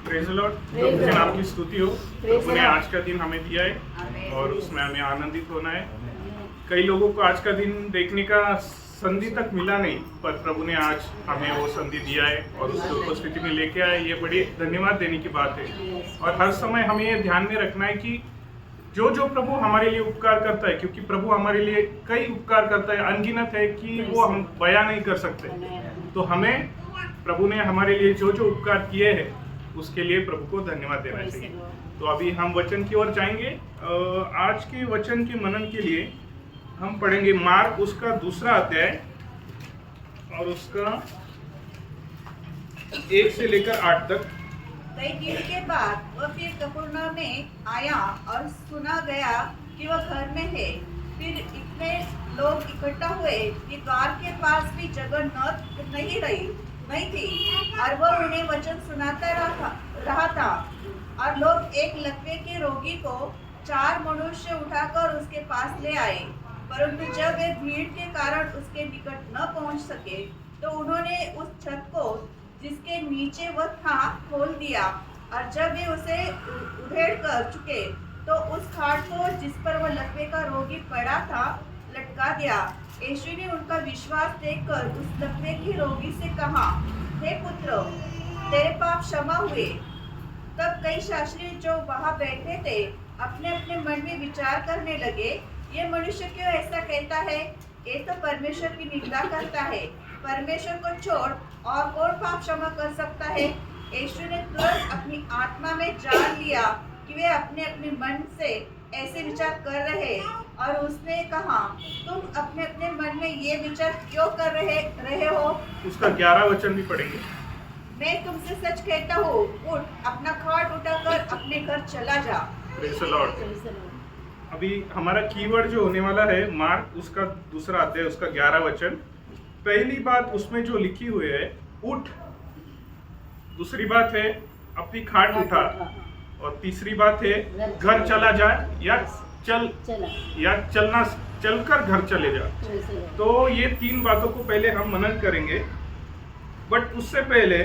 Praise the Lord. प्रभु के नाम की स्तुति हो। प्रभु ने आज का दिन हमें दिया है और उसमें हमें आनंदित होना है। कई लोगों को आज का दिन देखने का संधि तक मिला नहीं, पर प्रभु ने आज हमें वो संधि दिया है और उसकी उपस्थिति में लेके आए। ये बड़ी धन्यवाद देने की बात है और हर समय हमें ये ध्यान में रखना है कि जो जो प्रभु हमारे लिए उपकार करता है, क्योंकि प्रभु हमारे लिए कई उपकार करता है, अनगिनत है कि वो हम बयां नहीं कर सकते। तो हमें प्रभु ने हमारे लिए जो जो उपकार किए हैं उसके लिए प्रभु को धन्यवाद देना चाहिए। तो अभी हम वचन की ओर जाएंगे। आज के वचन के मनन के लिए हम पढ़ेंगे मार्क उसका 2 अध्याय और उसका 1 से लेकर 8 तक। कई दिन के बाद वह फिर कफरनहूम में आया और सुना गया कि वह घर में है। फिर इतने लोग इकट्ठा हुए कि द्वार के पास भी जगह नहीं थी और वह उन्हें वचन सुनाता रहा था। और लोग एक लकवे के रोगी को 4 मनुष्य उठाकर उसके पास ले आए, परंतु जब वे भीड़ के कारण उसके निकट न पहुंच सके तो उन्होंने उस छत को जिसके नीचे वह था खोल दिया, और जब वे उसे उधेड़ कर चुके तो उस खाट को जिस पर वह लकवे का रोगी पड़ा था लटका दिया। यीशु ने उनका विश्वास देखकर उस लकवे के रोगी से कहा, हे पुत्र, तेरे पाप क्षमा हुए। तब कई शास्त्री जो वहां बैठे थे अपने अपने मन में विचार करने लगे, ये मनुष्य क्यों ऐसा कहता है? ये तो परमेश्वर की निंदा करता है। परमेश्वर को छोड़ और कौन पाप क्षमा कर सकता है? यीशु ने तुरंत अपनी आत्मा में जान लिया कि वे अपने अपने मन से ऐसे विचार कर रहे, और उसने कहा, तुम अपने अपने मन में ये विचार क्यों कर रहे हो? उसका 11 वचन भी पढ़ेंगे। मैं तुमसे सच कहता हूँ, उठ, अपना खाट उठाकर अपने घर चला जा। Praise the Lord. अभी हमारा कीवर्ड जो होने वाला है मार्क उसका 2 अध्याय उसका 11 वचन। पहली बात उसमें जो लिखी हुई है उठ, दूसरी बात है अपनी खाट उठा, और तीसरी बात है घर चला जाए या चलकर घर चले जा। तो ये 3 बातों को पहले हम मनन करेंगे। बट उससे पहले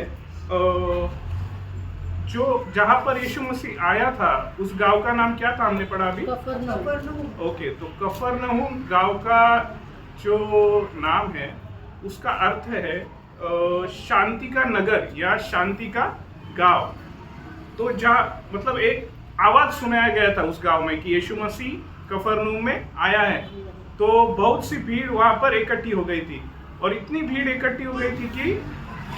जो जहां पर यीशु मसीह आया था उस गांव का नाम क्या था? हमने पढ़ा अभी कफरनहूम। ओके, तो कफरनहूम गांव का जो नाम है उसका अर्थ है शांति का नगर या शांति का गांव। तो जहाँ मतलब एक आवाज सुनाया गया था उस गांव में कि यीशु मसीह कफरनहूम में आया है। तो बहुत सी भीड़ वहां पर इकट्ठी हो गई थी, और इतनी भीड़ इकट्ठी हो गई थी कि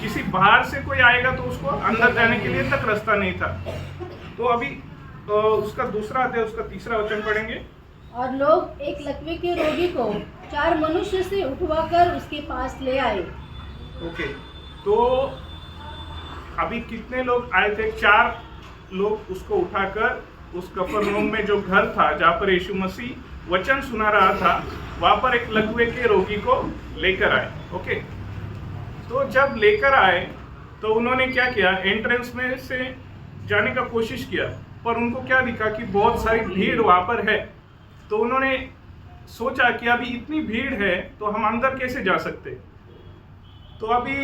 किसी बाहर से कोई आएगा तो उसको अंदर जाने के लिए तक रास्ता नहीं था। तो अभी उसका 2 अध्याय उसका 3 वचन पढ़ेंगे। और लोग एक लकवे के रोगी को 4 मनुष्य से उठवाकर उसके पास ले आए। ओके, तो अभी कितने लोग आए थे? 4 लोग उसको उठाकर उस कफरनहूम में जो घर था जहाँ पर यीशु मसीह वचन सुना रहा था वहां पर एक लकवे के रोगी को लेकर आए। ओके, तो जब लेकर आए तो उन्होंने क्या किया, एंट्रेंस में से जाने का कोशिश किया, पर उनको क्या दिखा कि बहुत सारी भीड़ वहां पर है। तो उन्होंने सोचा कि अभी इतनी भीड़ है तो हम अंदर कैसे जा सकते। तो अभी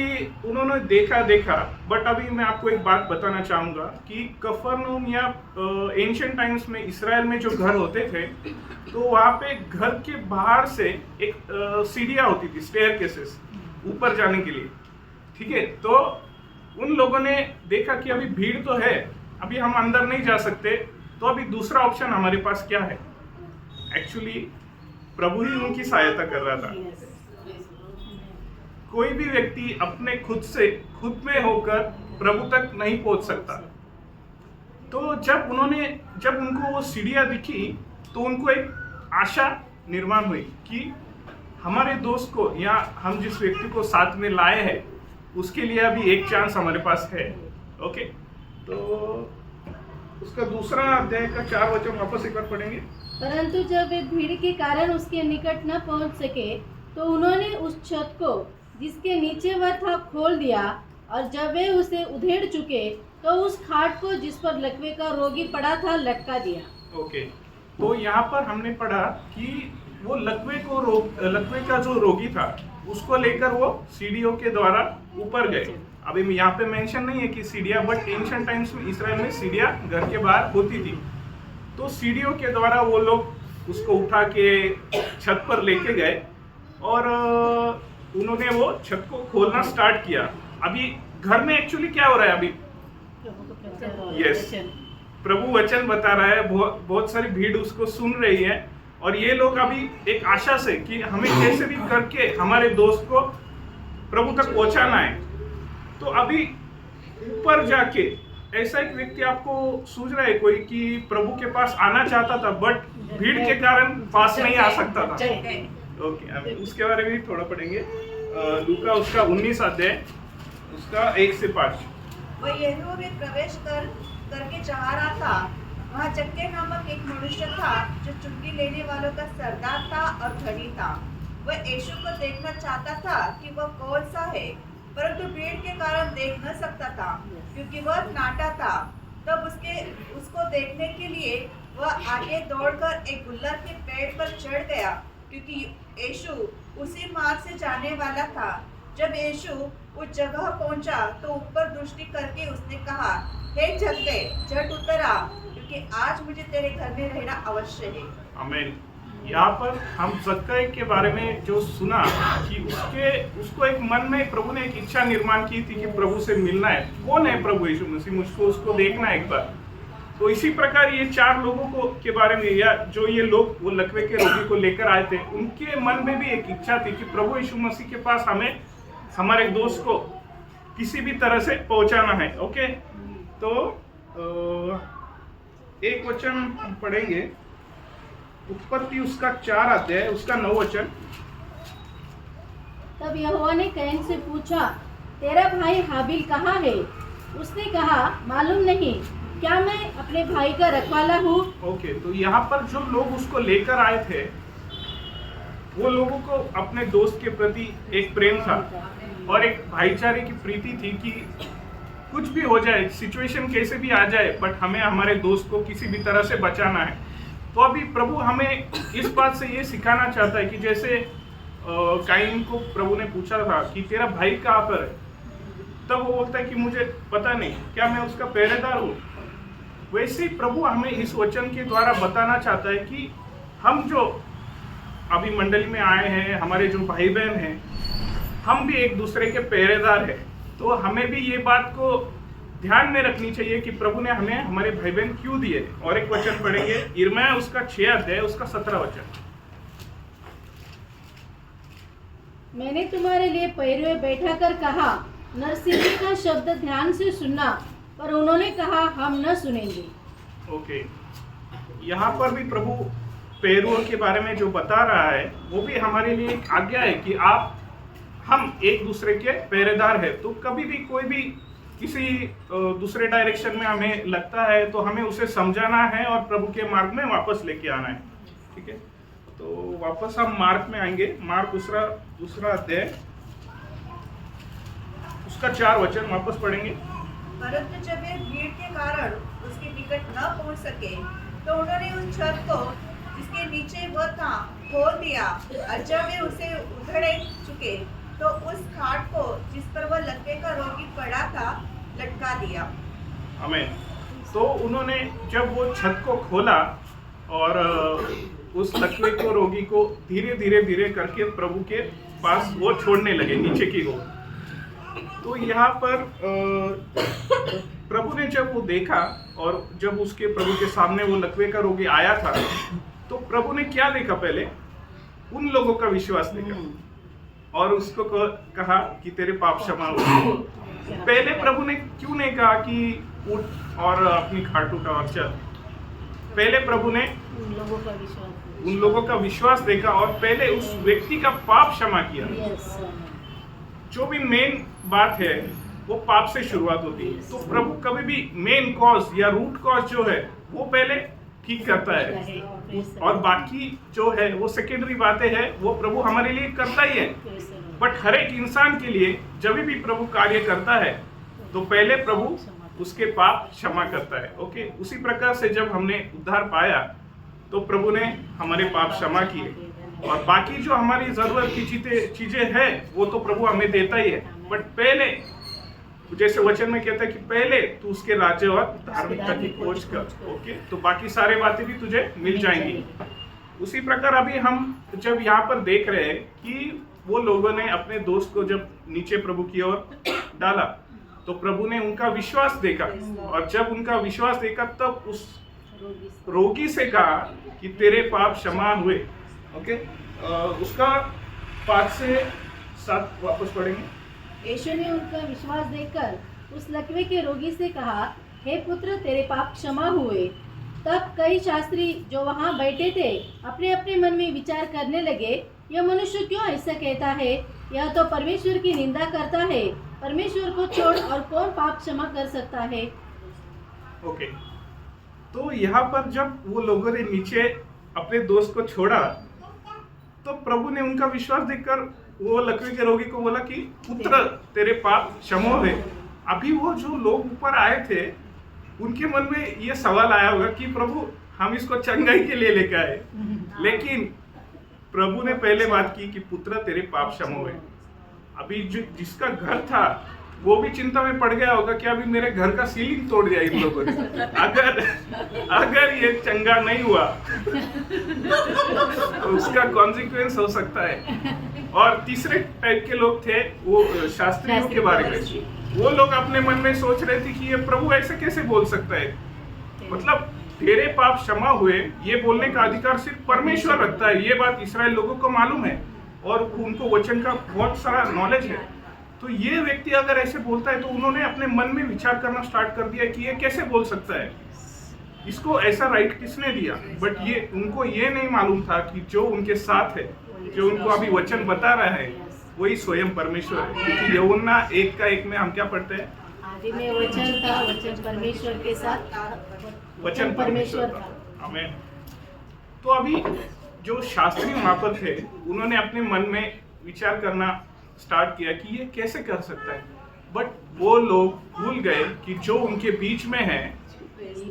उन्होंने देखा, बट अभी मैं आपको एक बात बताना चाहूँगा कि कफरनहूम या एंशिएंट टाइम्स में इसराइल में जो घर होते थे तो वहाँ पे घर के बाहर से एक सीढ़ियाँ होती थी, स्टेयरकेसेस ऊपर जाने के लिए। ठीक है, तो उन लोगों ने देखा कि अभी भीड़ तो है, अभी हम अंदर नहीं जा सकते। तो अभी दूसरा ऑप्शन हमारे पास क्या है? एक्चुअली प्रभु ही उनकी सहायता कर रहा था। कोई भी व्यक्ति अपने खुद में होकर प्रभु तक नहीं पहुंच सकता। तो जब उनको वो सीढ़ियां दिखी तो उनको एक आशा निर्माण हुई कि हमारे दोस्त को या हम जिस व्यक्ति को साथ में लाए हैं उसके लिए अभी एक चांस हमारे पास है। ओके, तो उसका 2 अध्याय का 4 वचन वापस एक बार पढ़ेंगे। परंतु जब वे भीड़ के कारण उसके निकट न पहुंच सके तो उन्होंने उस छत को जिसके नीचे वह था खोल दिया, और जब वे उसे उधेड़ चुके तो उस खाट को जिस पर लकवे का रोगी पड़ा था लटका दिया। ओके, तो यहाँ पर हमने पढ़ा कि वो लकवे का जो रोगी था उसको लेकर वो सीढ़ियों के द्वारा ऊपर गए। अभी यहाँ पे मेंशन नहीं है कि सीढ़ियाँ, बट एंशिएंट टाइम्स में इसराइल में सीढ़ियाँ घर के बाहर होती थी। तो सीढ़ियों के द्वारा वो लोग उसको उठा के छत पर लेके गए और उन्होंने वो छत को खोलना स्टार्ट किया। अभी घर में एक्चुअली क्या हो रहा है अभी? यस, प्रभु वचन बता रहा है, बहुत सारी भीड़ उसको सुन रही है और ये लोग अभी एक आशा से कि हमें कैसे भी करके हमारे दोस्त को प्रभु तक पहुंचाना है। तो अभी ऊपर जाके ऐसा एक व्यक्ति आपको सूझ रहा है कोई कि प्रभु के पास आना चाहता था बट भीड़ के कारण पास नहीं आ सकता था। ओके, अभी उसके बारे में भी थोड़ा पढ़ेंगे। लूका उसका 19 अध्याय उसका 1 से 5। वह यरीहो में प्रवेश करके जा रहा था। वहाँ जक्के नामक एक मनुष्य था जो चुंगी लेने वालों का सरदार था और धनी था। वह यीशु को देखना चाहता था कि वह कौन सा है, परंतु भीड़ के कारण देख न सकता था क्योंकि वह नाटा था। तब उसको देखने के लिए वह आगे दौड़कर एक गुल्लर के पेड़ पर चढ़ गया क्योंकि यीशु उसी मार्ग से जाने वाला था। जब यीशु उस जगह पहुंचा तो ऊपर दृष्टि करके उसने कहा, हे जक्के, झट उतर आ, क्योंकि आज मुझे तेरे घर में रहना अवश्य है। आमीन। यहाँ पर हम जक्के के बारे में जो सुना कि उसको एक मन में प्रभु ने एक इच्छा निर्माण की थी कि प्रभु से मिलना है। कौन है प्रभु यीशु मसीह, मुझको उसको देखना है एक बार। तो इसी प्रकार ये 4 लोगों को के बारे में, या जो ये लोग वो लकवे के रोगी को लेकर आए थे, उनके मन में भी एक इच्छा थी कि प्रभु यीशु मसीह के पास हमें हमारे दोस्त को किसी भी तरह से पहुंचाना है। ओके, तो एक वचन हम पढ़ेंगे, उत्पत्ति उसका 4 अध्याय उसका 9 वचन। तब यहोवा ने कैन से पूछा, तेरा भाई हाबिल कहाँ है? उसने कहा, मालूम नहीं, क्या मैं अपने भाई का रखवाला हूँ? ओके, तो यहाँ पर जो लोग उसको लेकर आए थे वो लोगों को अपने दोस्त के प्रति एक प्रेम था और एक भाईचारे की प्रीति थी कि कुछ भी हो जाए, सिचुएशन कैसे भी आ जाए, बट हमें हमारे दोस्त को किसी भी तरह से बचाना है। तो अभी प्रभु हमें इस बात से ये सिखाना चाहता है कि जैसे काइन को प्रभु ने पूछा था कि तेरा भाई कहाँ पर है, तब वो बोलता है कि मुझे पता नहीं, क्या मैं उसका पहरेदार हूँ? वैसे ही प्रभु हमें इस वचन के द्वारा बताना चाहता है कि हम जो अभी मंडली में आए हैं, हमारे जो भाई बहन हैं, हम भी एक दूसरे के पहरेदार हैं। तो हमें भी ये बात को ध्यान में रखनी चाहिए कि प्रभु ने हमें हमारे भाई बहन क्यों दिए। और एक वचन पढ़ेंगे, यिर्मयाह उसका 6 अध्याय उसका 17 वचन। मैंने तुम्हारे लिए पैरवे बैठा कर कहा, नरसिंह का शब्द ध्यान से सुनना, पर उन्होंने कहा, हम न सुनेंगे। ओके, यहाँ पर भी प्रभु पैरुओं के बारे में जो बता रहा है वो भी हमारे लिए एक आज्ञा है कि हम एक दूसरे के पहरेदार है। तो कभी भी कोई भी किसी दूसरे डायरेक्शन में हमें लगता है तो हमें उसे समझाना है और प्रभु के मार्ग में वापस लेके आना है। ठीक है, तो वापस हम मार्क में आएंगे। मार्क दूसरा अध्याय उसका 4 वचन वापस पढ़ेंगे। परंतु जब वे भीड़ के कारण उसके निकट न पहुंच सके तो उन्होंने उस छत को जिसके नीचे वह था खोल दिया, और जब वे उसे उधेड़ चुके तो उस खाट को जिस पर वह लकवे का रोगी पड़ा था लटका दिया। आमीन। तो उन्होंने जब वो छत को खोला और उस लकवे को रोगी को धीरे करके प्रभु के पास वो छोड़ने लगे नीचे की ओर। तो यहाँ पर प्रभु ने जब वो देखा और जब उसके प्रभु के सामने वो लकवे का रोगी आया था तो प्रभु ने क्या देखा? पहले उन लोगों का विश्वास देखा और उसको कहा कि तेरे पाप क्षमा हो गए। पहले प्रभु ने क्यों नहीं कहा कि उठ और अपनी खाट उठा और चल? पहले प्रभु ने उन लोगों का विश्वास देखा और पहले उस व्यक्ति का पाप क्षमा किया। जो भी मेन बात है वो पाप से शुरुआत होती है। तो प्रभु कभी भी मेन कॉज या रूट कॉज जो है वो पहले ठीक करता है और बाकी जो है वो सेकेंडरी बातें हैं वो प्रभु हमारे लिए करता ही है। बट हर एक इंसान के लिए जब भी प्रभु कार्य करता है तो पहले प्रभु उसके पाप क्षमा करता है। ओके, उसी प्रकार से जब हमने उद्धार पाया तो प्रभु ने हमारे पाप क्षमा किए और बाकी जो हमारी जरूरत की चीजें हैं वो तो प्रभु हमें देता ही है। बट पहले जैसे वचन में कहता है कि पहले तू उसके राज्य और धार्मिकता की खोज कर। ओके, तो बाकी सारे बातें भी तुझे मिल जाएंगी। उसी प्रकार अभी हम जब यहाँ पर देख रहे हैं कि वो लोगों ने अपने दोस्त को जब नीचे प्रभु की ओर डाला तो प्रभु ने उनका विश्वास देखा, और जब उनका विश्वास देखा तब उस रोगी से कहा कि तेरे पाप क्षमा हुए। ओके, उसका 5 से 7 वापस पढ़ेंगे। यीशु ने उनका विश्वास देखकर उस लकवे के रोगी से कहा, हे पुत्र, तेरे पाप क्षमा हुए। तब कई शास्त्री जो वहां बैठे थे अपने अपने मन में विचार करने लगे, यह मनुष्य क्यों ऐसा कहता है? यह तो परमेश्वर की निंदा करता है। परमेश्वर को छोड़ और कौन पाप क्षमा कर सकता है? ओके, तो यहाँ पर जब वो लोगों ने नीचे अपने दोस्त को छोड़ा तो प्रभु ने उनका विश्वास देखकर वो लकवे के रोगी को बोला कि पुत्र, तेरे पाप क्षमा हुए। अभी वो जो लोग ऊपर आए थे उनके मन में ये सवाल आया होगा कि प्रभु, हम इसको चंगाई के लिए लेकर आए, लेकिन प्रभु ने पहले बात की कि पुत्र, तेरे पाप क्षमा हुए। अभी जो जिसका घर था वो भी चिंता में पड़ गया होगा कि अभी मेरे घर का सीलिंग तोड़ दिया इन लोगों ने, अगर ये चंगा नहीं हुआ तो उसका कॉन्सिक्वेंस हो सकता है। और तीसरे टाइप के लोग थे वो शास्त्रियों के बारे में। वो लोग अपने मन में सोच रहे थे कि ये प्रभु ऐसे कैसे बोल सकता है, मतलब तेरे पाप क्षमा हुए, ये बोलने का अधिकार सिर्फ परमेश्वर रखता है। ये बात इस्राएल लोगों को मालूम है और उनको वचन का बहुत सारा नॉलेज है। तो ये व्यक्ति अगर ऐसे बोलता है तो उन्होंने अपने मन में विचार करना स्टार्ट कर दिया कि ये कैसे बोल सकता है, इसको ऐसा राइट किसने दिया। बट ये उनको ये नहीं मालूम था कि जो उनके साथ है, जो उनको अभी वचन बता रहा है, वही स्वयं परमेश्वर है। क्योंकि यूहन्ना 1:1 में हम क्या पढ़ते हैं? आदि में वचन था, वचन परमेश्वर के साथ, वचन परमेश्वर था। आमीन। तो अभी जो शास्त्री वहां पर थे उन्होंने अपने मन में विचार करना स्टार्ट किया कि ये कैसे कर सकता है। बट वो लोग भूल गए कि जो उनके बीच में है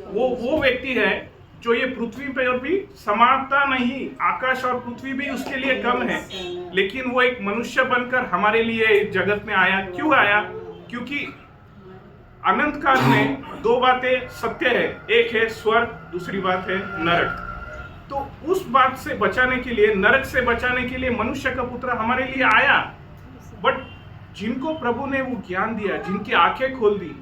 वो व्यक्ति है जो ये पृथ्वी पर भी समानता नहीं, आकाश और पृथ्वी भी उसके लिए कम है, लेकिन वो एक मनुष्य बनकर हमारे लिए जगत में आया। क्यों आया? क्योंकि अनंत काल में 2 बातें सत्य है, एक है स्वर्ग, दूसरी बात है नरक। तो उस बात से बचाने के लिए, नरक से बचाने के लिए मनुष्य का पुत्र हमारे लिए आया। बट जिनको प्रभु ने वो ज्ञान दिया, जिनकी आंखें खोल दी,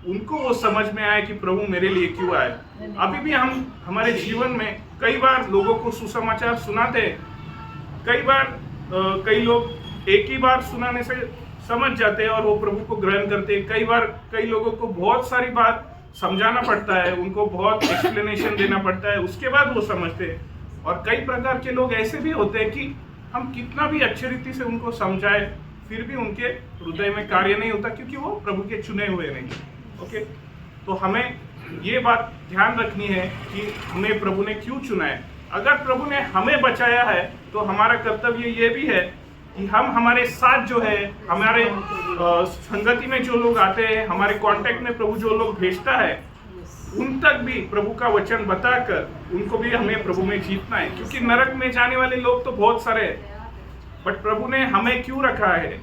उनको वो समझ में आया कि प्रभु मेरे लिए क्यों आया। अभी भी हम हमारे जीवन में कई बार लोगों को सुसमाचार सुनाते हैं। कई बार कई लोग एक ही बार सुनाने से समझ जाते हैं और वो प्रभु को ग्रहण करते हैं। कई बार कई लोगों को बहुत सारी बात समझाना पड़ता है, उनको बहुत एक्सप्लेनेशन देना पड़ता है, उसके बाद वो समझते हैं। और कई प्रकार के लोग ऐसे भी होते हैं कि हम कितना भी अच्छी रीति से उनको समझाए फिर भी उनके हृदय में कार्य नहीं होता, क्योंकि वो प्रभु के चुने हुए नहीं। ओके, तो हमें ये बात ध्यान रखनी है कि हमें प्रभु ने क्यों चुना है। अगर प्रभु ने हमें बचाया है तो हमारा कर्तव्य ये भी है कि हम हमारे साथ जो है, हमारे संगति में जो लोग आते हैं, हमारे कांटेक्ट में प्रभु जो लोग भेजता है, उन तक भी प्रभु का वचन बताकर उनको भी हमें प्रभु में जीतना है। क्योंकि नरक में जाने वाले लोग तो बहुत सारे हैं, बट प्रभु ने हमें क्यों रखा है?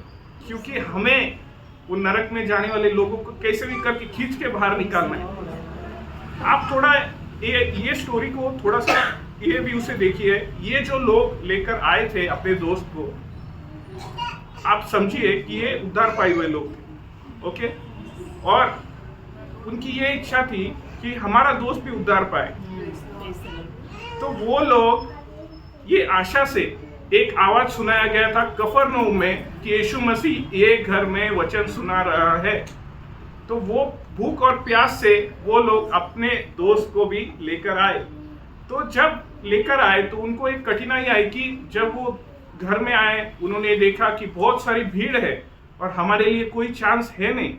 क्योंकि हमें उन नरक में जाने वाले लोगों को कैसे भी करके खींच के बाहर निकालना है। आप थोड़ा ये स्टोरी को थोड़ा सा ये व्यू से देखिए। ये जो लोग लेकर आए थे अपने दोस्त को, आप समझिए कि ये उद्धार पाए हुए लोग थे। ओके, और उनकी ये इच्छा थी कि हमारा दोस्त भी उद्धार पाए। तो वो लोग ये आशा से, एक आवाज सुनाया गया था कफरनहूम में कि यीशु मसीह ये घर में वचन सुना रहा है। तो वो भूख और प्यास से वो लोग अपने दोस्त को भी लेकर आए। तो जब लेकर आए तो उनको एक कठिनाई आई कि जब वो घर में आए, उन्होंने देखा कि बहुत सारी भीड़ है और हमारे लिए कोई चांस है नहीं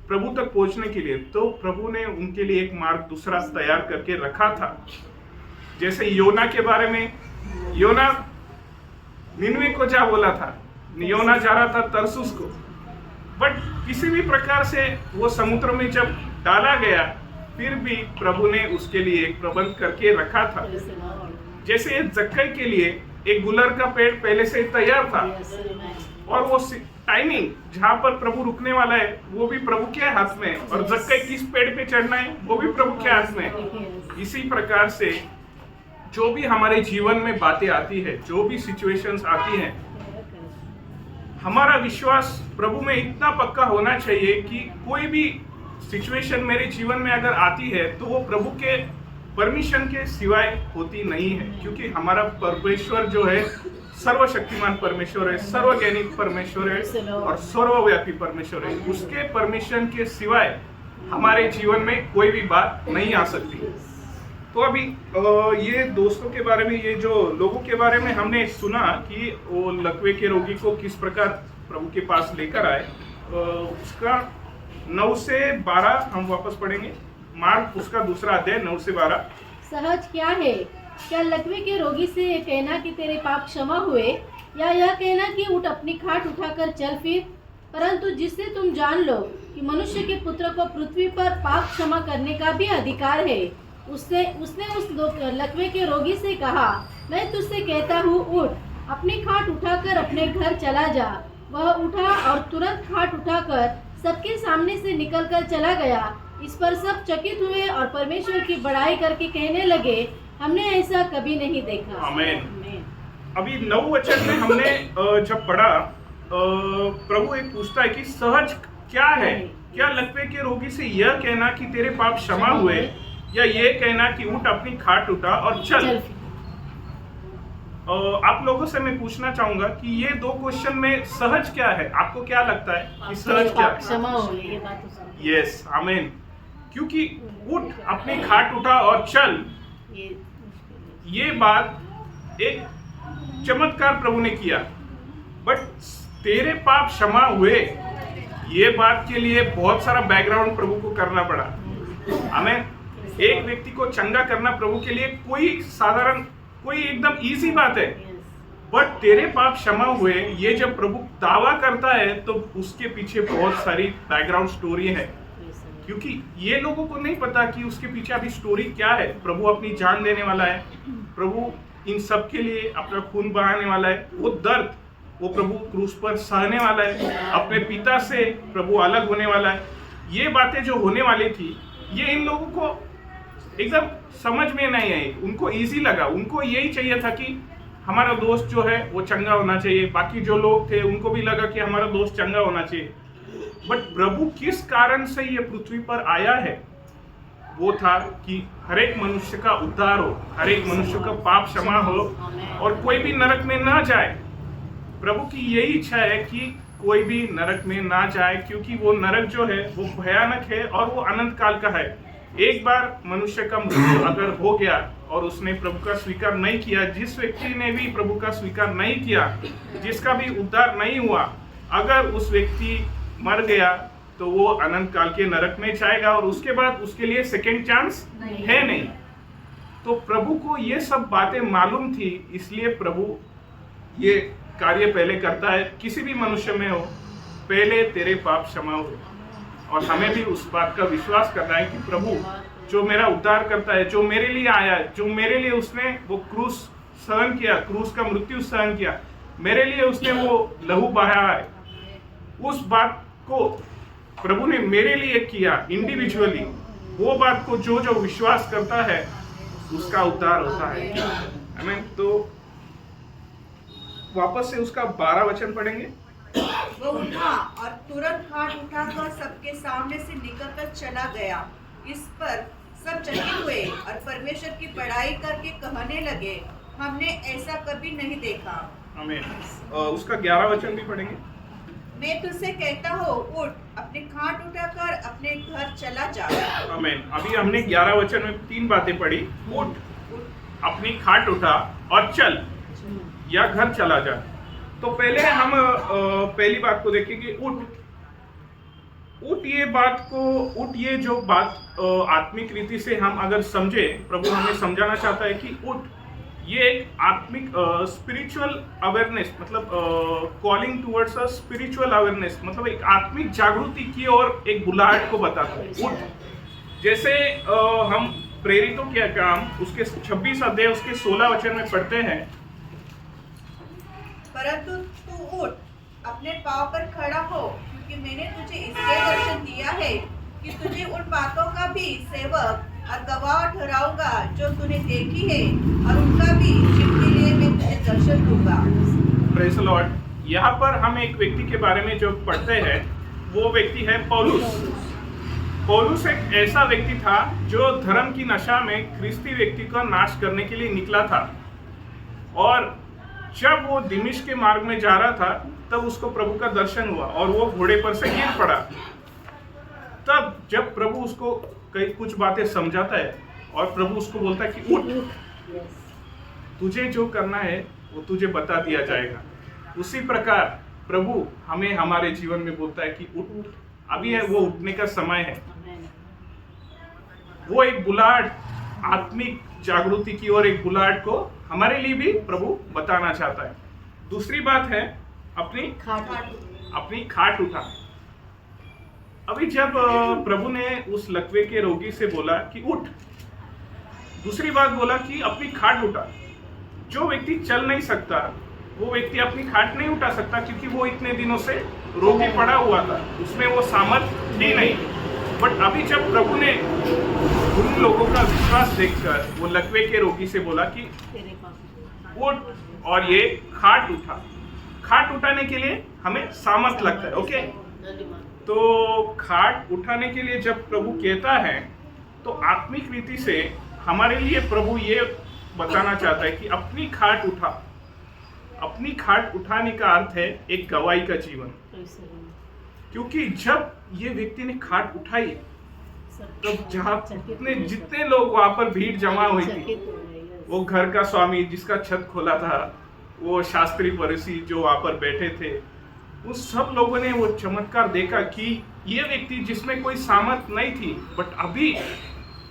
प्रभु तक पहुंचने के लिए। तो प्रभु ने उनके लिए एक मार्ग दूसरा तैयार करके रखा था। जैसे योना के बारे में, योना निनवे को जा बोला था, योना जा रहा था तरसुस को, बट किसी भी प्रकार से वो समुद्र में जब डाला गया फिर भी प्रभु ने उसके लिए एक प्रबंध करके रखा था। जैसे जक्कई के लिए एक गुलर का पेड़ पहले से तैयार था और वो टाइमिंग जहां पर प्रभु रुकने वाला है वो भी प्रभु के हाथ में है, और जक्कई किस पेड़ पे चढ़ना है वो भी प्रभु के हाथ में है। इसी प्रकार से जो भी हमारे जीवन में बातें आती है, जो भी सिचुएशंस आती हैं, हमारा विश्वास प्रभु में इतना पक्का होना चाहिए कि कोई भी सिचुएशन मेरे जीवन में अगर आती है तो वो प्रभु के परमिशन के सिवाय होती नहीं है, क्योंकि हमारा परमेश्वर जो है सर्वशक्तिमान परमेश्वर है, सर्वज्ञानी परमेश्वर है और सर्वव्यापी परमेश्वर है। उसके परमिशन के सिवाय हमारे जीवन में कोई भी बात नहीं आ सकती। तो अभी ये दोस्तों के बारे में, ये जो लोगों के बारे में हमने सुना कि वो लकवे के रोगी को किस प्रकार प्रभु के पास लेकर आए, उसका 9 से 12 हम वापस पढ़ेंगे। मार्क उसका दूसरा अध्याय 9 से 12। सहज क्या है? क्या लकवे के रोगी से ये कहना कि तेरे पाप क्षमा हुए, या यह कहना कि उठ अपनी खाट उठाकर चल फिर? परंतु जिससे तुम जान लो कि मनुष्य के पुत्र को पृथ्वी पर पाप क्षमा करने का भी अधिकार है, उसने उस लकवे के रोगी से कहा, मैं तुझसे कहता हूँ, उठ अपनी खाट उठाकर अपने घर चला जा। वह उठा और तुरंत खाट उठाकर सबके सामने से निकलकर चला गया। इस पर सब चकित हुए और परमेश्वर की बड़ाई करके कहने लगे, हमने ऐसा कभी नहीं देखा। आमीन। अभी 9 वचन में हमने जब पढ़ा, प्रभु एक पूछता है कि सहज क्या है? क्या लकवे के रोगी से यह कहना कि तेरे पाप क्षमा हुए, या ये कहना कि उठ अपनी खाट उठा और चल? आप लोगों से मैं पूछना चाहूंगा कि ये 2 क्वेश्चन में सहज क्या है? आपको क्या लगता है कि सहज क्या है? क्षमा हो गई, ये बात तो समझ। यस, आमीन। क्योंकि उठ अपनी खाट उठा और चल, ये बात एक चमत्कार प्रभु ने किया, बट तेरे पाप क्षमा हुए, ये बात के लिए बहुत सारा बैकग्राउंड प्रभु को करना पड़ा। आमीन। एक व्यक्ति को चंगा करना प्रभु के लिए कोई साधारण, कोई एकदम इजी बात है, बट तेरे पाप क्षमा हुए, ये जब प्रभु दावा करता है तो उसके पीछे बहुत सारी बैकग्राउंड स्टोरी है, क्योंकि ये लोगों को नहीं पता कि उसके पीछे अभी स्टोरी क्या है। प्रभु अपनी जान देने वाला है, प्रभु इन सब के लिए अपना खून बहाने वाला है, वो दर्द वो प्रभु क्रूस पर सहने वाला है, अपने पिता से प्रभु अलग होने वाला है। ये बातें जो होने वाली थी, ये इन लोगों को एकदम समझ में नहीं आई, उनको इजी लगा। उनको यही चाहिए था कि हमारा दोस्त जो है वो चंगा होना चाहिए। बाकी जो लोग थे उनको भी लगा कि हमारा दोस्त चंगा होना चाहिए, बट प्रभु किस कारण से ये पृथ्वी पर आया है, वो था कि हर एक मनुष्य का उद्धार हो, हर एक मनुष्य का पाप क्षमा हो और कोई भी नरक में ना जाए। प्रभु की यही इच्छा है कि कोई भी नरक में ना जाए, क्योंकि वो नरक जो है वो भयानक है और वो अनंत काल का है। एक बार मनुष्य का मृत्यु अगर हो गया और उसने प्रभु का स्वीकार नहीं किया, जिस व्यक्ति ने भी प्रभु का स्वीकार नहीं किया, जिसका भी उद्धार नहीं हुआ, अगर उस व्यक्ति मर गया तो वो अनंत काल के नरक में जाएगा और उसके बाद उसके लिए सेकेंड चांस है नहीं। तो प्रभु को ये सब बातें मालूम थी, इसलिए प्रभु ये कार्य पहले करता है। किसी भी मनुष्य में हो, पहले तेरे पाप क्षमा हो। और हमें भी उस बात का विश्वास करना है कि प्रभु जो मेरा उद्धार करता है, जो मेरे लिए आया है, जो मेरे लिए उसने वो क्रूस सहन किया, क्रूस का मृत्यु सहन किया, मेरे लिए उसने वो लहू बहाया है, उस बात को प्रभु ने मेरे लिए किया इंडिविजुअली, वो बात को जो जो विश्वास करता है उसका उद्धार होता है। आमीन। तो वापस से उसका 12 वचन पढ़ेंगे। वो उठा और तुरंत खाट उठाकर सबके सामने से निकलकर चला गया। इस पर सब चकित हुए और परमेश्वर की बड़ाई करके कहने लगे, हमने ऐसा कभी नहीं देखा। आमीन। उसका 11 वचन भी पढ़ेंगे। मैं तुझसे कहता हूँ, उठ अपनी खाट उठाकर अपने घर चला जा। आमीन। अभी हमने 11 वचन में 3 बातें पढ़ी। उठ, अपनी खाट उठा और चल, या घर चला जा। तो पहले हम पहली बात को देखेंगे, उठ। उठ ये जो बात आत्मिक रीति से हम अगर समझे, प्रभु हमें समझाना चाहता है कि उठ, ये एक आत्मिक स्पिरिचुअल अवेयरनेस, मतलब calling towards a spiritual awareness, मतलब एक आत्मिक जागृति की और एक बुलाहट को बताता है। उठ, जैसे हम प्रेरितों के काम उसके 26 अध्याय उसके 16 वचन में पढ़ते हैं, परंतु तू उठ अपने पाँव पर खड़ा हो, क्योंकि मैंने तुझे इसलिए दर्शन दिया है कि तुझे उन बातों का भी सेवक और गवाह ठहराऊंगा जो तूने देखी है, और उनका भी जिनके लिए मैं तुझे दर्शन दूंगा। Praise the Lord. यहाँ पर हम एक व्यक्ति के बारे में जो पढ़ते हैं, वो व्यक्ति है पौलुस। पौलुस एक ऐसा व्यक्ति था जो धर्म की नशा में ख्रिस्ती व्यक्ति का नाश करने के लिए निकला था, और जब वो दिमिश्क के मार्ग में जा रहा था तब उसको प्रभु का दर्शन हुआ और वो घोड़े पर से गिर पड़ा। तब जब प्रभु उसको कई कुछ बातें समझाता है और प्रभु उसको बोलता है कि उठ, तुझे जो करना है वो तुझे बता दिया जाएगा। उसी प्रकार प्रभु हमें हमारे जीवन में बोलता है कि उठ, अभी है वो उठने का समय है। वो एक बुलाहट, आत्मिक जागृति की और एक बुलाहट को हमारे लिए भी प्रभु बताना चाहता है। दूसरी बात है अपनी खाट उठा। अभी जब प्रभु ने उस लकवे के रोगी से बोला कि उठ, दूसरी बात बोला कि अपनी खाट उठा। जो व्यक्ति चल नहीं सकता वो व्यक्ति अपनी खाट नहीं उठा सकता, क्योंकि वो इतने दिनों से रोगी पड़ा हुआ था, उसमें वो सामर्थ थी नहीं। बट अभी जब प्रभु ने उन लोगों का विश्वास देखकर वो लकवे के रोगी से बोला कि उठ, और ये खाट उठा। खाट उठाने के लिए हमें सामर्थ लगता है, ओके। तो खाट उठाने के लिए जब प्रभु कहता है तो आत्मिक रीति से हमारे लिए प्रभु ये बताना चाहता है कि अपनी खाट उठा। अपनी खाट उठाने का अर्थ है एक गवाही का जीवन, क्योंकि जब ये व्यक्ति ने खाट उठाई तब जहाँ जितने लोग वहां पर भीड़ जमा हुई थी, वो घर का स्वामी जिसका छत खोला था, वो शास्त्री फरीसी जो वहां पर बैठे थे, उस सब लोगों ने वो चमत्कार देखा कि ये व्यक्ति जिसमें कोई सामर्थ नहीं थी, बट अभी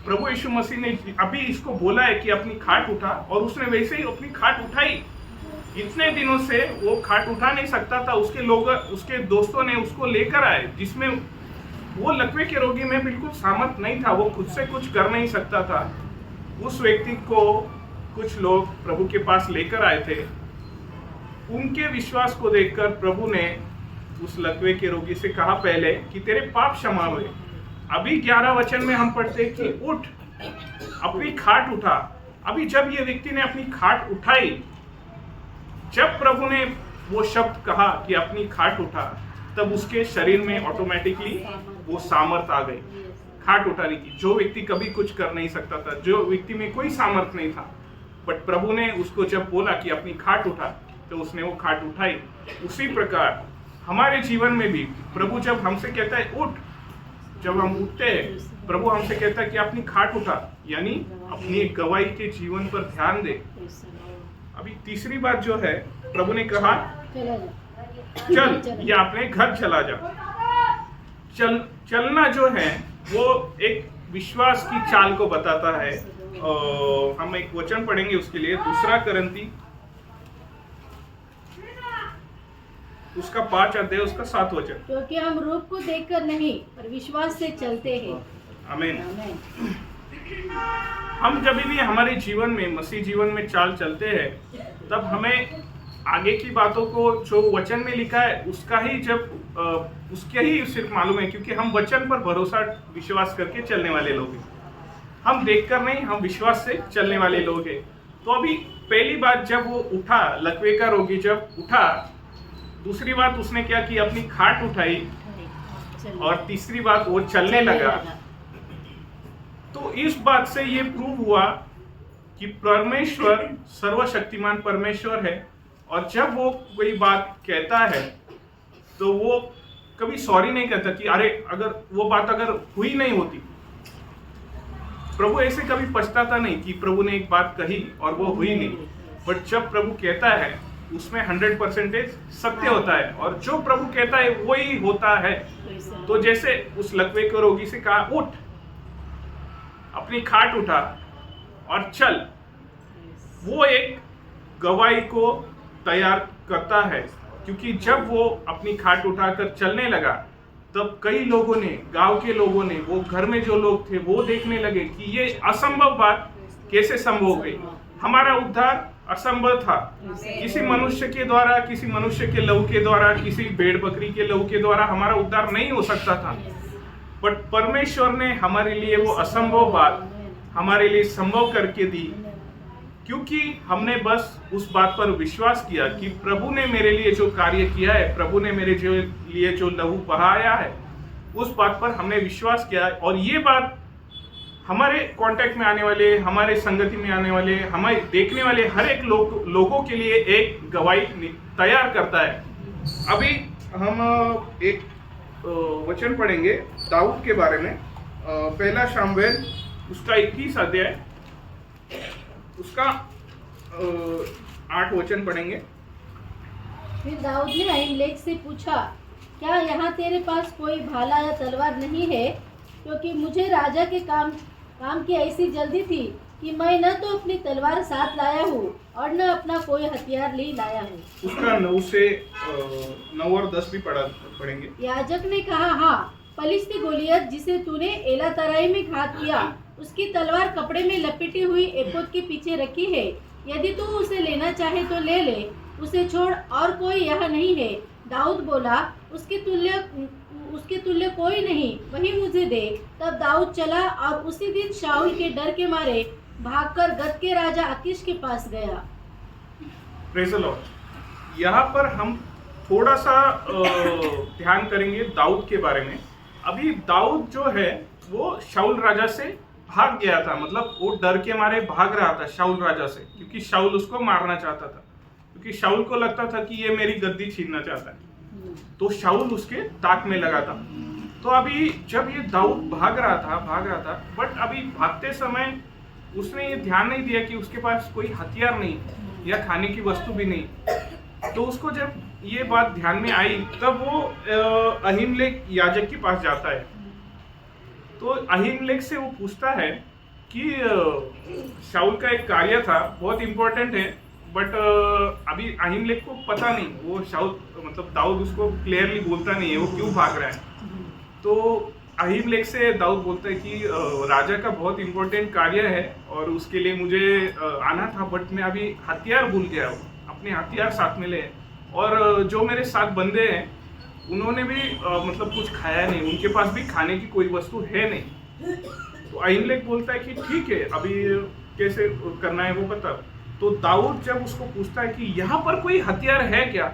प्रभु यीशु मसीह ने अभी इसको बोला है कि अपनी खाट उठा, और उसने वैसे ही अपनी खाट उठाई। इतने दिनों से वो खाट उठा नहीं सकता था, उसके लोग, उसके दोस्तों ने उसको लेकर आए, जिसमें वो लकवे के रोगी में बिल्कुल सामर्थ नहीं था, वो खुद से कुछ कर नहीं सकता था। उस व्यक्ति को कुछ लोग प्रभु के पास लेकर आए थे। उनके विश्वास को देखकर प्रभु ने उस लकवे के रोगी से कहा पहले कि तेरे पाप क्षमा हुए। अभी 11 वचन में हम पढ़ते कि उठ, अपनी खाट उठा। अभी जब ये व्यक्ति ने अपनी खाट उठाई, जब प्रभु ने वो शब्द कहा कि अपनी खाट उठा, तब उसके शरीर में ऑटोमेटिकली वो सामर्थ आ गई खाट उठाने की। जो व्यक्ति कभी कुछ कर नहीं सकता था, जो व्यक्ति में कोई सामर्थ नहीं था, बट प्रभु ने उसको जब बोला कि अपनी खाट उठा, तो उसने वो खाट उठाई। उसी प्रकार हमारे जीवन में भी प्रभु जब हमसे कहता है उठ, जब हम उठते हैं प्रभु हमसे कहता है कि अपनी खाट उठा, यानी अपनी एक गवाही के जीवन पर ध्यान दे। अभी तीसरी बात जो है, प्रभु ने कहा चल या अपने घर चला जा। चलना जो है वो एक विश्वास की चाल को बताता है। हम एक वचन पढ़ेंगे उसके लिए, 2 करंती उसका 5 अध्याय उसका 7 वचन। क्योंकि हम रूप को देखकर नहीं पर विश्वास से चलते हैं। आमीन। हम जब भी हमारे जीवन में, मसीह जीवन में चाल चलते हैं, तब हमें आगे की बातों को जो वचन में लिखा है उसका ही उसके ही सिर्फ मालूम है, क्योंकि हम वचन पर भरोसा विश्वास करके चलने वाले लोग हैं। हम देखकर नहीं, हम विश्वास से चलने वाले लोग हैं। तो अभी पहली बात जब वो उठा, लकवे का रोगी जब उठा, दूसरी बात उसने क्या की, अपनी खाट उठाई, और तीसरी बात वो चलने लगा। तो इस बात से ये प्रूव हुआ कि परमेश्वर सर्वशक्तिमान परमेश्वर है, और जब वो कोई बात कहता है तो वो कभी सॉरी नहीं कहता कि अरे अगर वो बात अगर हुई नहीं होती। प्रभु ऐसे कभी पछताता नहीं कि प्रभु ने एक बात कही और वो हुई नहीं, बट जब प्रभु कहता है उसमें 100% सत्य होता है, और जो प्रभु कहता है वही होता है। तो जैसे उस लकवे के रोगी से कहा उठ, अपनी खाट उठा और चल, वो एक गवाही को तैयार करता है, क्योंकि जब वो अपनी खाट उठाकर चलने लगा तब कई लोगों ने, गांव के लोगों ने, वो घर में जो लोग थे वो देखने लगे कि ये असंभव बात कैसे संभव हो गई। हमारा उद्धार असंभव था। किसी मनुष्य के द्वारा, किसी मनुष्य के लहू के द्वारा, किसी भेड़ बकरी के लहू के द्वारा हमारा उद्धार नहीं हो सकता था। बट परमेश्वर ने हमारे लिए वो असंभव बात हमारे लिए संभव करके दी, क्योंकि हमने बस उस बात पर विश्वास किया कि प्रभु ने मेरे लिए जो कार्य किया है, प्रभु ने मेरे लिए जो लहू बहाया है, उस बात पर हमने विश्वास किया। और ये बात हमारे कांटेक्ट में आने वाले, हमारे संगति में आने वाले, हमारे देखने वाले हर एक लोगों के लिए एक गवाही तैयार करता है। अभी हम एक वचन पढ़ेंगे दाऊद के बारे में। पहला शामुएल उसका 21 अध्याय, उसका 8 वचन पढ़ेंगे। फिर दाऊद ने अहीमेलेक से पूछा, क्या यहाँ तेरे पास कोई भाला या तलवार नहीं है? क्योंकि मुझे राजा के काम की ऐसी जल्दी थी कि मैं न तो अपनी तलवार साथ लाया हूँ और न अपना कोई हथियार ले लाया हूँ। उसका 9 से 9 और 10 भी पढ़ेंगे। याजक ने कहा, हाँ, फलिस्ती गोलियत जिसे तूने एला तराई में घात किया, उसकी तलवार कपड़े में लपेटी हुई एपोद के पीछे रखी है। यदि तू उसे लेना चाहे तो ले ले, उसे छोड़, और कोई यहाँ नहीं है। दाऊद बोला, उसके तुल्य कोई नहीं, वही मुझे दे। तब दाऊद चला और उसी दिन शाऊल के डर के मारे भागकर गत के राजा अकीश के पास गया। Praise the Lord. यहाँ पर हम थोड़ा सा ध्यान करेंगे दाऊद के बारे में। अभी दाऊद जो है वो शाऊल राजा से भाग गया था, मतलब वो डर के मारे भाग रहा था शाऊल राजा से, क्योंकि शाऊल उसको मारना चाहता था, क्योंकि शाऊल को लगता था कि ये मेरी गद्दी छीनना चाहता है। तो शाऊल उसके ताक में लगा था। तो अभी जब ये दाऊद भाग रहा था, बट अभी भागते समय उसने ये ध्यान नहीं दिया कि उसके पास कोई हथियार नहीं या खाने की वस्तु भी नहीं। तो उसको जब ये बात ध्यान में आई, तब वो अहीमेलेक याजक के पास जाता है। तो अहीमेलेक से वो पूछता है कि शाऊल का एक कार्य था, बहुत इंपॉर्टेंट है, बट अभी अहीमेलेक को पता नहीं, वो शाऊल मतलब दाऊद उसको क्लियरली बोलता नहीं है वो क्यों भाग रहा है। तो अहीमेलेक से दाऊद बोलता है कि राजा का बहुत इंपॉर्टेंट कार्य है और उसके लिए मुझे आना था, बट मैं अभी हथियार भूल गया हूँ, अपने हथियार साथ में ले। और जो मेरे साथ बंदे हैं उन्होंने भी मतलब कुछ खाया नहीं, उनके पास भी खाने की कोई वस्तु है नहीं। तो अहीमेलेक बोलता है कि ठीक है, अभी कैसे करना है वो बता। तो दाऊद जब उसको पूछता है कि यहाँ पर कोई हथियार है क्या,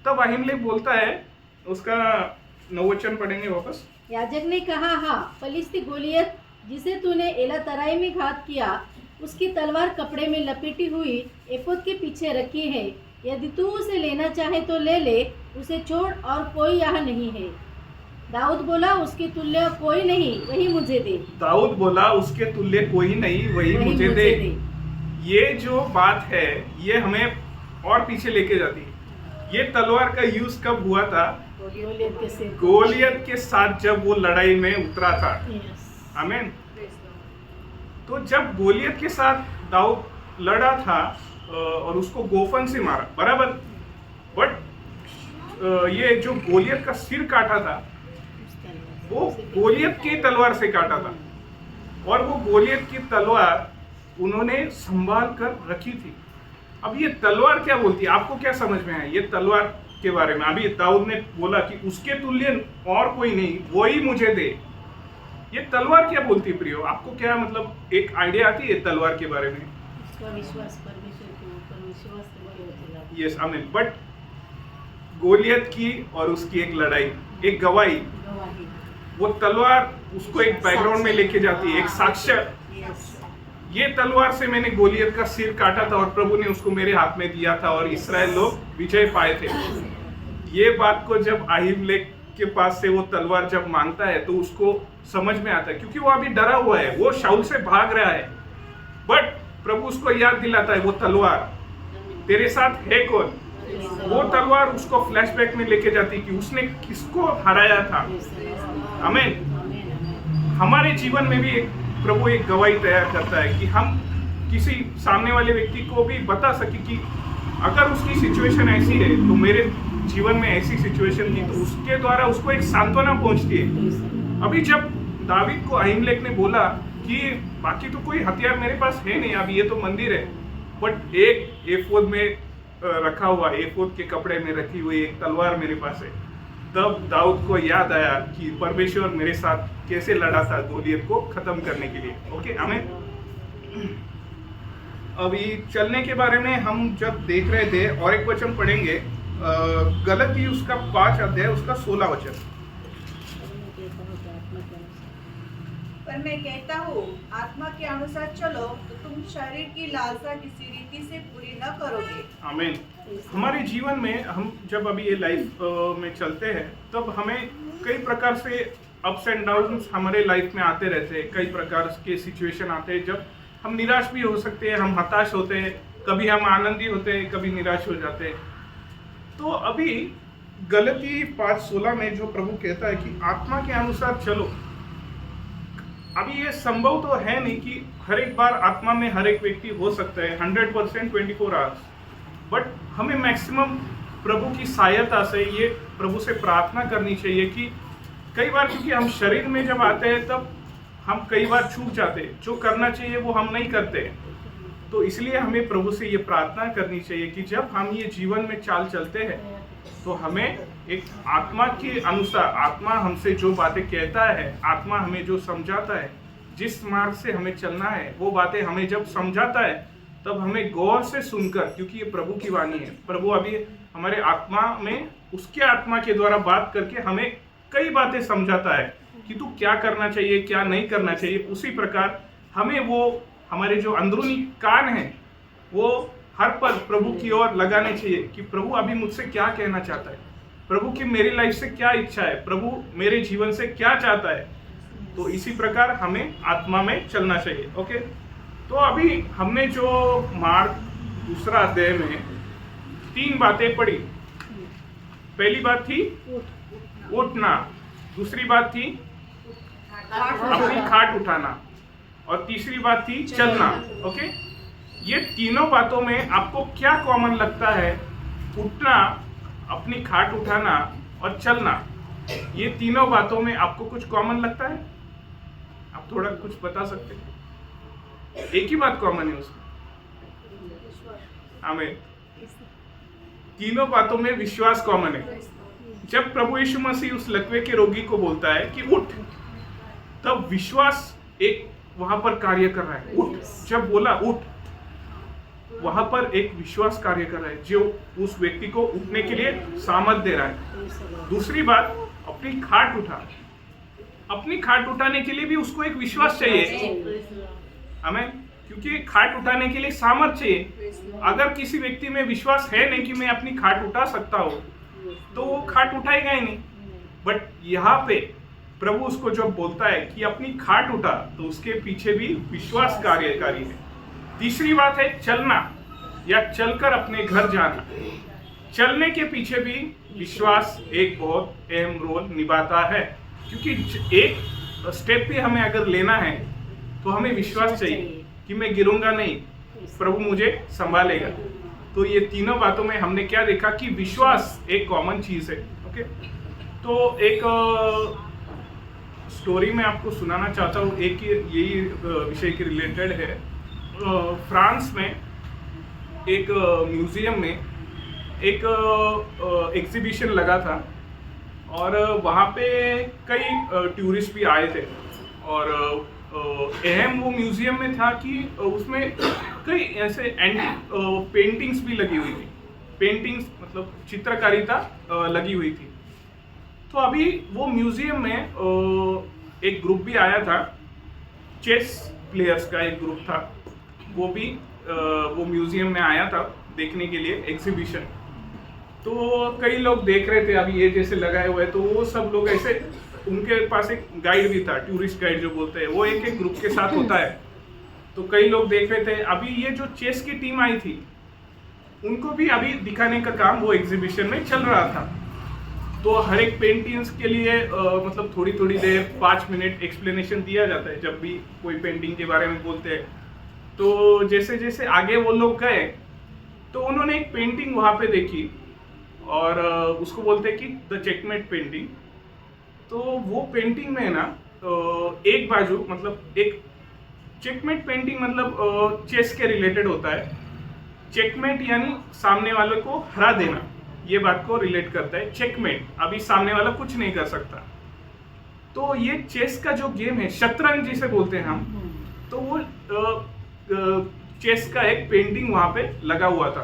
तब अहीमेलेक बोलता है, उसका 9 वचन पढ़ेंगे वापस। याजक ने कहा, हाँ, फलिस्ती गोलियत जिसे तूने एला तराई में घात किया, उसकी तलवार कपड़े में लपेटी हुई एपोद के पीछे रखी है। यदि तू उसे लेना चाहे तो ले ले, उसे छोड़, और कोई यहाँ नहीं है। दाऊद बोला, उसके तुल्य कोई नहीं, वही मुझे दे। दाऊद बोला, उसके तुल्य कोई नहीं, वही मुझे दे। ये जो बात है ये हमें और पीछे लेके जाती है। ये तलवार का यूज कब हुआ था? गोलियत के साथ जब वो लड़ाई में उतरा था। आमीन। तो जब गोलियत के साथ दाऊद लड़ा था और उसको गोफन से मारा, बराबर, बट ये जो गोलियत का सिर काटा था वो गोलियत की तलवार से काटा था, और वो गोलियत की तलवार उन्होंने संभाल कर रखी थी। अब ये तलवार क्या बोलती है, आपको क्या समझ में आया ये तलवार के बारे में? अभी दाऊद ने बोला कि उसके तुल्य और कोई नहीं, वही मुझे दे। ये तलवार क्या बोलती है प्रियो? आपको क्या मतलब एक आइडिया आती है तलवार के बारे में? विश्वास, परमेश्वर के ऊपर विश्वास। यस, आमीन। बट गोलियत की और उसकी एक लड़ाई, एक गवाही, वो तलवार उसको एक बैकग्राउंड में लेके जाती है, एक साक्ष्य। ये तलवार से मैंने गोलियत का सिर काटा था और प्रभु ने उसको मेरे हाथ में दिया था और इस्राएल लोग विजय पाए थे। ये बात को जब अहीमेलेक के पास से वो तलवार जब मांगता है तो उसको समझ में आता है, क्योंकि वो अभी डरा हुआ है, वो शाऊल से भाग रहा है, बट प्रभु उसको याद दिलाता है वो तलवार तेरे साथ है कौन। वो तलवार उसको फ्लैशबैक में लेके जाती कि उसने किसको हराया था। आमीन। हमारे जीवन में भी प्रभु एक गवाही तैयार करता है कि हम किसी सामने वाले व्यक्ति को भी बता सके कि अगर उसकी सिचुएशन ऐसी है तो मेरे जीवन में ऐसी सिचुएशन थी, तो उसके द्वारा उसको एक सांत्वना पहुंचती है। अभी जब दावीद को अहीमेलेक ने बोला कि बाकी तो कोई हथियार मेरे पास है नहीं, अभी ये तो मंदिर है, बट एक एफोद में रखा हुआ, एफोद के कपड़े में रखी हुई एक तलवार मेरे पास है। तब दाऊद को याद आया कि परमेश्वर मेरे साथ कैसे लड़ा था गोलियत को खत्म करने के लिए। ओके, आमीन। अभी चलने के बारे में हम जब देख रहे थे, और एक वचन पढ़ेंगे, गलती उसका 5 अध्याय उसका 16 वचन। पर मैं कहता हूँ आत्मा के अनुसार चलो तो तुम शरीर की लालसा किसी रीति से पूरी न करोगे। आमीन। हमारे जीवन में हम जब अभी ये लाइफ में चलते हैं, तब हमें कई प्रकार से अप्स एंड डाउन्स हमारे लाइफ में आते रहते हैं। कई प्रकार के सिचुएशन आते हैं जब हम निराश भी हो सकते हैं, हम हताश होते हैं, कभी हम आनंदी होते हैं, कभी निराश हो जाते हैं। तो अभी गलती 5:16 में जो प्रभु कहता है कि आत्मा के अनुसार चलो, अभी ये संभव तो है नहीं कि हर एक बार आत्मा में हर एक व्यक्ति हो सकता है 100% 24 आवर्स, बट हमें मैक्सिमम प्रभु की सहायता से ये प्रभु से प्रार्थना करनी चाहिए कि कई बार, क्योंकि हम शरीर में जब आते हैं तब हम कई बार चूक जाते हैं, जो करना चाहिए वो हम नहीं करते। तो इसलिए हमें प्रभु से ये प्रार्थना करनी चाहिए कि जब हम ये जीवन में चाल चलते हैं तो हमें एक आत्मा के अनुसार, आत्मा हमसे जो बातें कहता है, आत्मा हमें जो समझाता है, जिस मार्ग से हमें चलना है, वो बातें हमें जब समझाता है तब हमें गौर से सुनकर, क्योंकि ये प्रभु की वाणी है, प्रभु अभी हमारे आत्मा में उसके आत्मा के द्वारा बात करके हमें कई बातें समझाता है कि तू क्या करना चाहिए, क्या नहीं करना चाहिए। उसी प्रकार हमें वो हमारे जो अंदरूनी कान हैं वो हर पल प्रभु की ओर लगाने चाहिए कि प्रभु अभी मुझसे क्या कहना चाहता है, प्रभु की मेरी लाइफ से क्या इच्छा है, प्रभु मेरे जीवन से क्या चाहता है। तो इसी प्रकार हमें आत्मा में चलना चाहिए। ओके, तो अभी हमने जो मार्क 2 अध्याय में 3 बातें पढ़ी। पहली बात थी उठना, दूसरी बात थी अपनी खाट उठाना, और तीसरी बात थी चलना। ओके, ये तीनों बातों में आपको क्या कॉमन लगता है? उठना, अपनी खाट उठाना और चलना, ये तीनों बातों में आपको कुछ कॉमन लगता है? आप थोड़ा कुछ बता सकते हैं? एक ही बात कॉमन है उसमें, हमें तीनों बातों में विश्वास कॉमन है। जब प्रभु यीशु मसीह उस लकवे के रोगी को बोलता है कि उठ, तब विश्वास एक वहां पर कार्य कर रहा है। उठ, जब बोला उठ, वहां पर एक विश्वास कार्य कर रहा है जो उस व्यक्ति को उठने के लिए सामर्थ दे रहा है। दूसरी बात, अपनी खाट उठा, अपनी खाट उठाने के लिए भी उसको एक विश्वास चाहिए हमें, क्योंकि खाट उठाने के लिए सामर्थ चाहिए। अगर किसी व्यक्ति में विश्वास है नहीं कि मैं अपनी खाट उठा सकता हूँ, तो वो खाट उठाएगा ही नहीं। बट यहाँ पे प्रभु उसको जब बोलता है कि अपनी खाट उठा, तो उसके पीछे भी विश्वास कार्यकारी है। तीसरी बात है चलना, या चलकर अपने घर जाना। चलने के पीछे भी विश्वास एक बहुत अहम रोल निभाता है, क्योंकि एक स्टेप भी हमें अगर लेना है तो हमें विश्वास चाहिए कि मैं गिरूंगा नहीं, प्रभु मुझे संभालेगा। तो ये तीनों बातों में हमने क्या देखा कि विश्वास एक कॉमन चीज है। ओके, तो एक स्टोरी मैं आपको सुनाना चाहता हूँ, एक यही विषय के रिलेटेड है। फ्रांस में एक म्यूजियम में एक एग्जीबिशन लगा था, और वहाँ पे कई टूरिस्ट भी आए थे, और अहम वो म्यूजियम में था कि उसमें कई ऐसे एंटीक पेंटिंग्स भी लगी हुई थी। पेंटिंग्स मतलब चित्रकारिता लगी हुई थी। तो अभी वो म्यूजियम में एक ग्रुप भी आया था, चेस प्लेयर्स का एक ग्रुप था, वो भी वो म्यूजियम में आया था देखने के लिए एग्जीबिशन। तो कई लोग देख रहे थे, अभी ये जैसे लगाए हुए, तो वो सब लोग ऐसे, उनके पास एक गाइड भी था, टूरिस्ट गाइड जो बोलते हैं, वो एक एक ग्रुप के साथ होता है। तो कई लोग देख रहे थे। अभी ये जो चेस की टीम आई थी, उनको भी अभी दिखाने का काम वो एग्जीबिशन में चल रहा था। तो हर एक पेंटिंग्स के लिए मतलब थोड़ी थोड़ी देर 5 मिनट एक्सप्लेनेशन दिया जाता है जब भी कोई पेंटिंग के बारे में बोलते हैं। तो जैसे जैसे आगे वो लोग गए, तो उन्होंने एक पेंटिंग वहाँ पे देखी, और उसको बोलते हैं कि द चेकमेट पेंटिंग। तो वो पेंटिंग में ना एक बाजू, मतलब एक चेकमेट पेंटिंग मतलब चेस के रिलेटेड होता है, चेकमेट यानी सामने वाले को हरा देना, ये बात को रिलेट करता है चेकमेट। अभी सामने वाला कुछ नहीं कर सकता। तो ये चेस का जो गेम है, शतरंज जिसे बोलते हैं हम, तो वो चेस का एक पेंटिंग वहां पे लगा हुआ था।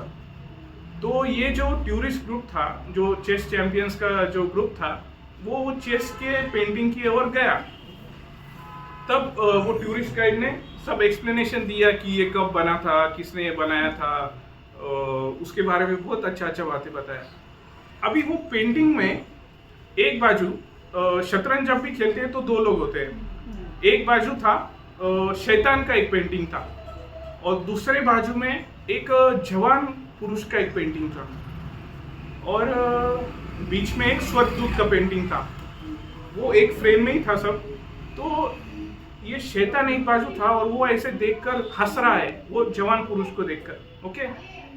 तो ये जो टूरिस्ट ग्रुप था, जो चेस चैंपियंस का जो ग्रुप था, वो चेस के पेंटिंग की ओर गया। तब वो टूरिस्ट गाइड ने सब एक्सप्लेनेशन दिया कि ये कब बना था, किसने ये बनाया था, उसके बारे में बहुत अच्छा बातें बताया। अभी वो पेंटिंग में एक बाजू शतरंज जब भी खेलते हैं तो दो लोग होते हैं। एक बाजू था शैतान का एक पेंटिंग था और दूसरे बाजू में एक जवान पुरुष का एक पेंटिंग था और बीच में एक स्वर्गदूत का पेंटिंग था। वो एक फ्रेम में ही था सब। तो ये शैतान एक बाजू था और वो ऐसे देखकर हंस रहा है, वो जवान पुरुष को देखकर। ओके,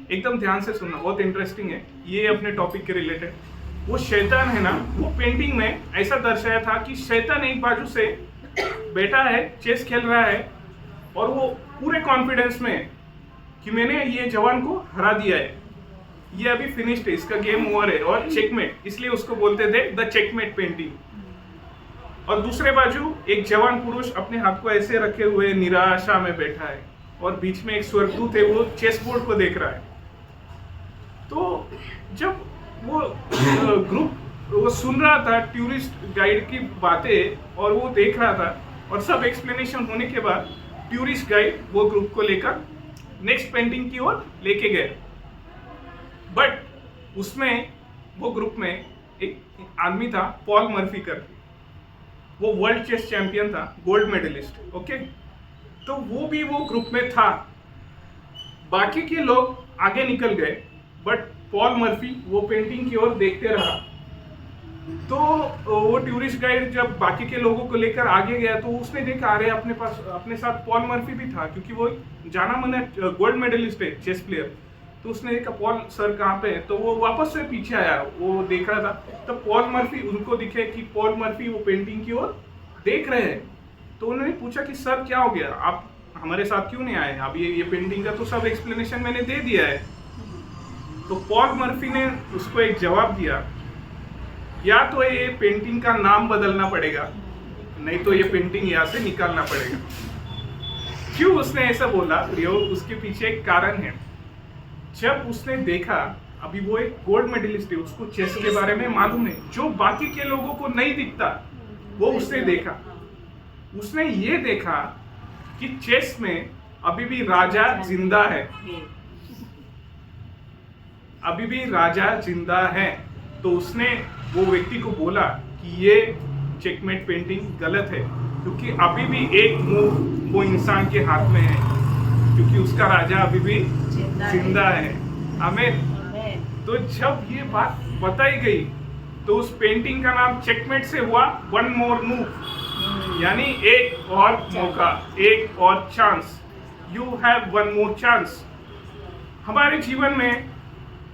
एकदम ध्यान से सुनना, बहुत इंटरेस्टिंग है ये, अपने टॉपिक के रिलेटेड। वो शैतान है ना, वो पेंटिंग में ऐसा दर्शाया था कि शैतान एक बाजू से बैठा है, चेस खेल रहा है और वो पूरे कॉन्फिडेंस में कि मैंने ये जवान को हरा दिया है, ये अभी फिनिश्ड है, इसका गेम ओवर है और चेकमेट, इसलिए उसको बोलते थे द चेकमेट पेंटिंग। और दूसरे बाजू एक जवान पुरुष अपने हाथ को ऐसे रखे हुए निराशा में बैठा है और बीच में एक स्वर्गदूत है, वो चेस बोर्ड को देख रहा है। तो जब वो ग्रुप वो सुन रहा था टूरिस्ट गाइड की बातें और वो देख रहा था, और सब एक्सप्लेनेशन होने के बाद टूरिस्ट गाइड वो ग्रुप को लेकर नेक्स्ट पेंटिंग की ओर लेके गए। बट उसमें वो ग्रुप में एक आदमी था, पॉल मर्फी कर, वो वर्ल्ड चेस चैंपियन था, गोल्ड मेडलिस्ट। ओके, तो वो भी वो ग्रुप में था। बाकी के लोग आगे निकल गए बट पॉल मर्फी वो पेंटिंग की ओर देखते रहा। तो वो टूरिस्ट गाइड जब बाकी के लोगों को लेकर आगे गया तो उसने देखा, अरे अपने साथ पॉल मर्फी भी था, क्योंकि वो जाना माना गोल्ड मेडलिस्ट है, चेस प्लेयर। तो उसने देखा पॉल सर कहाँ पे है, तो वो वापस से पीछे आया, वो देख रहा था। तो पॉल मर्फी, उनको दिखे कि पॉल मर्फी वो पेंटिंग की ओर देख रहे हैं। तो उन्होंने पूछा कि सर क्या हो गया, आप हमारे साथ क्यों नहीं आए? अब ये पेंटिंग का तो सब एक्सप्लेनेशन मैंने दे दिया है। तो पॉल मर्फी ने उसको एक जवाब दिया, या तो ये पेंटिंग का नाम बदलना पड़ेगा, नहीं तो ये पेंटिंग यहाँ से निकालना पड़ेगा। क्यों उसने ऐसा बोला? उसके पीछे एक कारण है। जब उसने देखा, अभी वो एक गोल्ड मेडलिस्ट है, उसको चेस के बारे में मालूम है, जो बाकी के लोगों को नहीं दिखता वो उसने देखा। उसने ये देखा कि चेस में अभी भी राजा जिंदा है, अभी भी राजा जिंदा है। तो उसने वो व्यक्ति को बोला कि ये चेकमेट पेंटिंग गलत है, क्योंकि अभी भी एक मूव वो इंसान के हाथ में है, क्योंकि उसका राजा अभी भी जिंदा है। आमीन। तो जब ये बात बताई गई तो उस पेंटिंग का नाम चेकमेट से हुआ वन मोर मूव, यानी एक और मौका, एक और chance. You have one more chance. हमारे जीवन में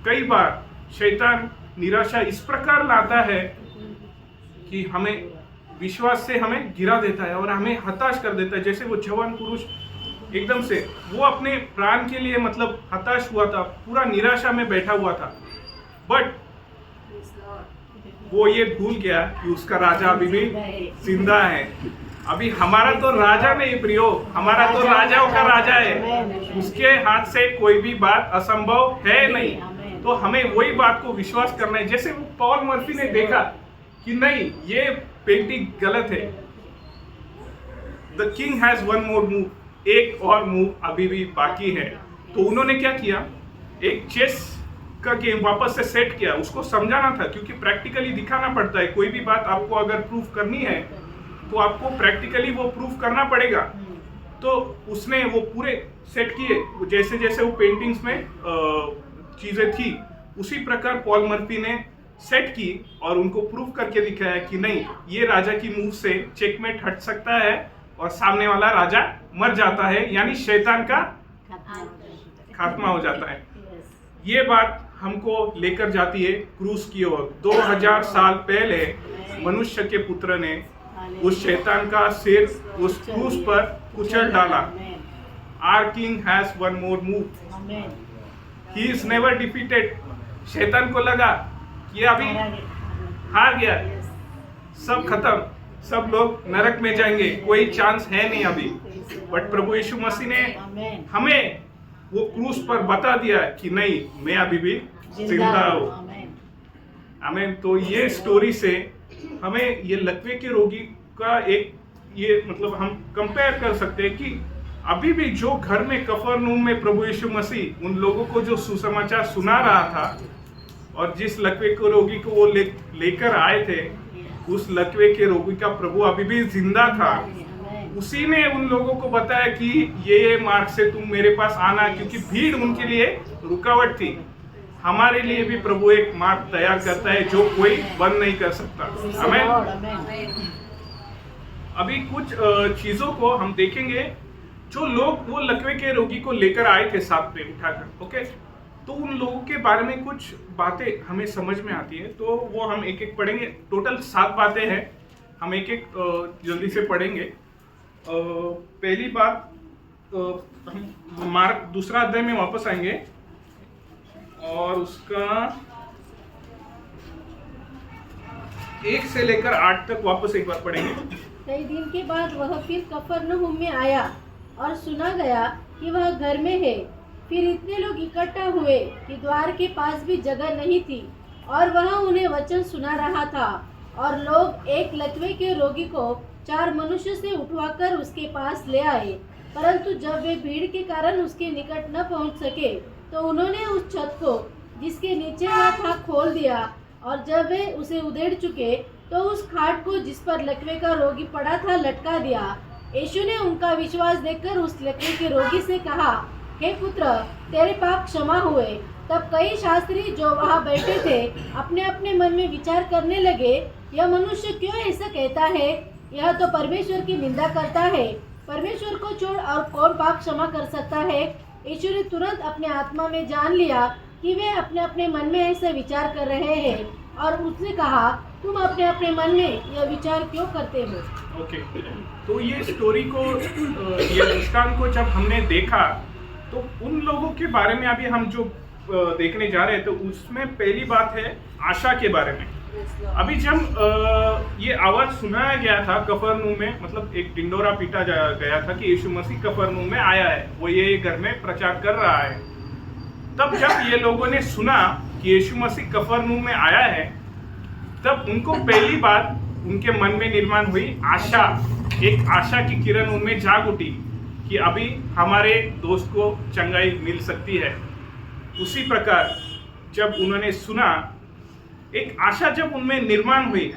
कई बार शैतान निराशा इस प्रकार लाता है कि हमें विश्वास से हमें गिरा देता है और हमें हताश कर देता है। जैसे वो जवान पुरुष एकदम से वो अपने प्राण के लिए मतलब हताश हुआ था, पूरा निराशा में बैठा हुआ था, बट वो ये भूल गया कि उसका राजा अभी भी जिंदा है। अभी हमारा तो राजा नहीं प्रियो, हमारा तो राजाओं का राजा है, उसके हाथ से कोई भी बात असंभव है नहीं। तो हमें वही बात को विश्वास करना है। जैसे वो पॉल मर्फी ने देखा कि नहीं, ये पेंटिंग गलत है, the king has one more move, एक और मूव अभी भी बाकी है। तो उन्होंने क्या किया, एक चेस का गेम वापस से सेट किया। उसको समझाना था, क्योंकि प्रैक्टिकली दिखाना पड़ता है। कोई भी बात आपको अगर प्रूफ करनी है तो आपको प्रैक्टिकली वो प्रूफ करना पड़ेगा। तो उसने वो पूरे सेट किए, जैसे जैसे वो पेंटिंग्स में चीजें थी उसी प्रकार पॉल मर्फी ने सेट की और उनको प्रूफ करके दिखाया कि नहीं, ये राजा की मूव से चेकमेट हट सकता है और सामने वाला राजा मर जाता है, यानी शैतान का खात्मा हो जाता है। ये बात हमको लेकर जाती है क्रूस की ओर। 2000 साल पहले मनुष्य के पुत्र ने उस शैतान का सिर उस क्रूस पर कुचल डाला। Our king has one more move. He is never defeated. शैतान को लगा कि अभी हार गया, सब खत्म, सब लोग नरक में जाएंगे, कोई चांस है नहीं अभी। बट प्रभु यीशु मसीह ने हमें वो क्रूस पर बता दिया कि नहीं, मैं अभी भी जिंदा हूँ। आमीन। तो ये स्टोरी से हमें ये लकवे के रोगी का एक ये मतलब हम कंपेयर कर सकते हैं कि अभी भी जो घर में कफरनहूम में प्रभु यीशु मसीह उन लोगों को जो सुसमाचार सुना रहा था और जिस लकवे के रोगी को वो लेकर आए थे, उस लकवे के रोगी का प्रभु अभी भी जिंदा था। उसी ने उन लोगों को बताया कि ये मार्ग से तुम मेरे पास आना, क्योंकि भीड़ उनके लिए रुकावट थी। हमारे लिए भी प्रभु एक मार्ग तैयार करता है जो कोई बंद नहीं कर सकता। आमीन। अभी कुछ चीजों को हम देखेंगे जो लोग वो लकवे के रोगी को लेकर आए थे साथ में उठाकर। ओके, तो उन लोगों के बारे में कुछ बातें हमें समझ में आती है, तो वो हम एक एक पढ़ेंगे। टोटल 7 बातें हैं, हम एक एक जल्दी से पढ़ेंगे। पहली बात, हम मार्क 2 अध्याय में वापस आएंगे और उसका 1 से लेकर 8 तक वापस एक बार पढ़ेंगे। कई दिन के बाद वह फिर कफरनहूम में आया और सुना गया कि वह घर में है। फिर इतने लोग इकट्ठा हुए कि द्वार के पास भी जगह नहीं थी, और वह उन्हें वचन सुना रहा था। और लोग एक लकवे के रोगी को 4 मनुष्य से उठवाकर उसके पास ले आए, परंतु जब वे भीड़ के कारण उसके निकट न पहुंच सके, तो उन्होंने उस छत को जिसके नीचे वह था खोल दिया, और जब वे उसे उधेड़ चुके, तो उस खाट को जिस पर लकवे का रोगी पड़ा था लटका दिया। यीशु ने उनका विश्वास देखकर उस लकवे के रोगी से कहा, हे पुत्र, तेरे पाप क्षमा हुए। तब कई शास्त्री जो वहाँ बैठे थे अपने अपने मन में विचार करने लगे, यह मनुष्य क्यों ऐसा कहता है? यह तो परमेश्वर की निंदा करता है। परमेश्वर को छोड़ और कौन पाप क्षमा कर सकता है? यीशु ने तुरंत अपने आत्मा में जान लिया कि वे अपने अपने मन में ऐसा विचार कर रहे हैं, और उसने कहा, तुम अपने अपने मन में यह विचार क्यों करते हो? ओके, तो ये स्टोरी को, ये दृष्टांत को जब हमने देखा, तो उन लोगों के बारे में अभी हम जो देखने जा रहे हैं, तो उसमें पहली बात है आशा के बारे में। अभी जब ये आवाज सुनाया गया था कफरनहूम में, मतलब एक ढिंडोरा पीटा गया था कि यीशु मसीह कफरनहूम में आया है, वो ये घर में प्रचार कर रहा है। तब जब ये लोगों ने सुना कि यीशु मसीह कफरनहूम में आया है, तब उनको पहली बात उनके मन में निर्माण हुई आशा। एक आशा की किरण उनमें जाग उठी कि अभी हमारे दोस्त को चंगाई मिल सकती है। उसी प्रकार जब उन्होंने सुना, एक आशा जब उनमें निर्माण हुई,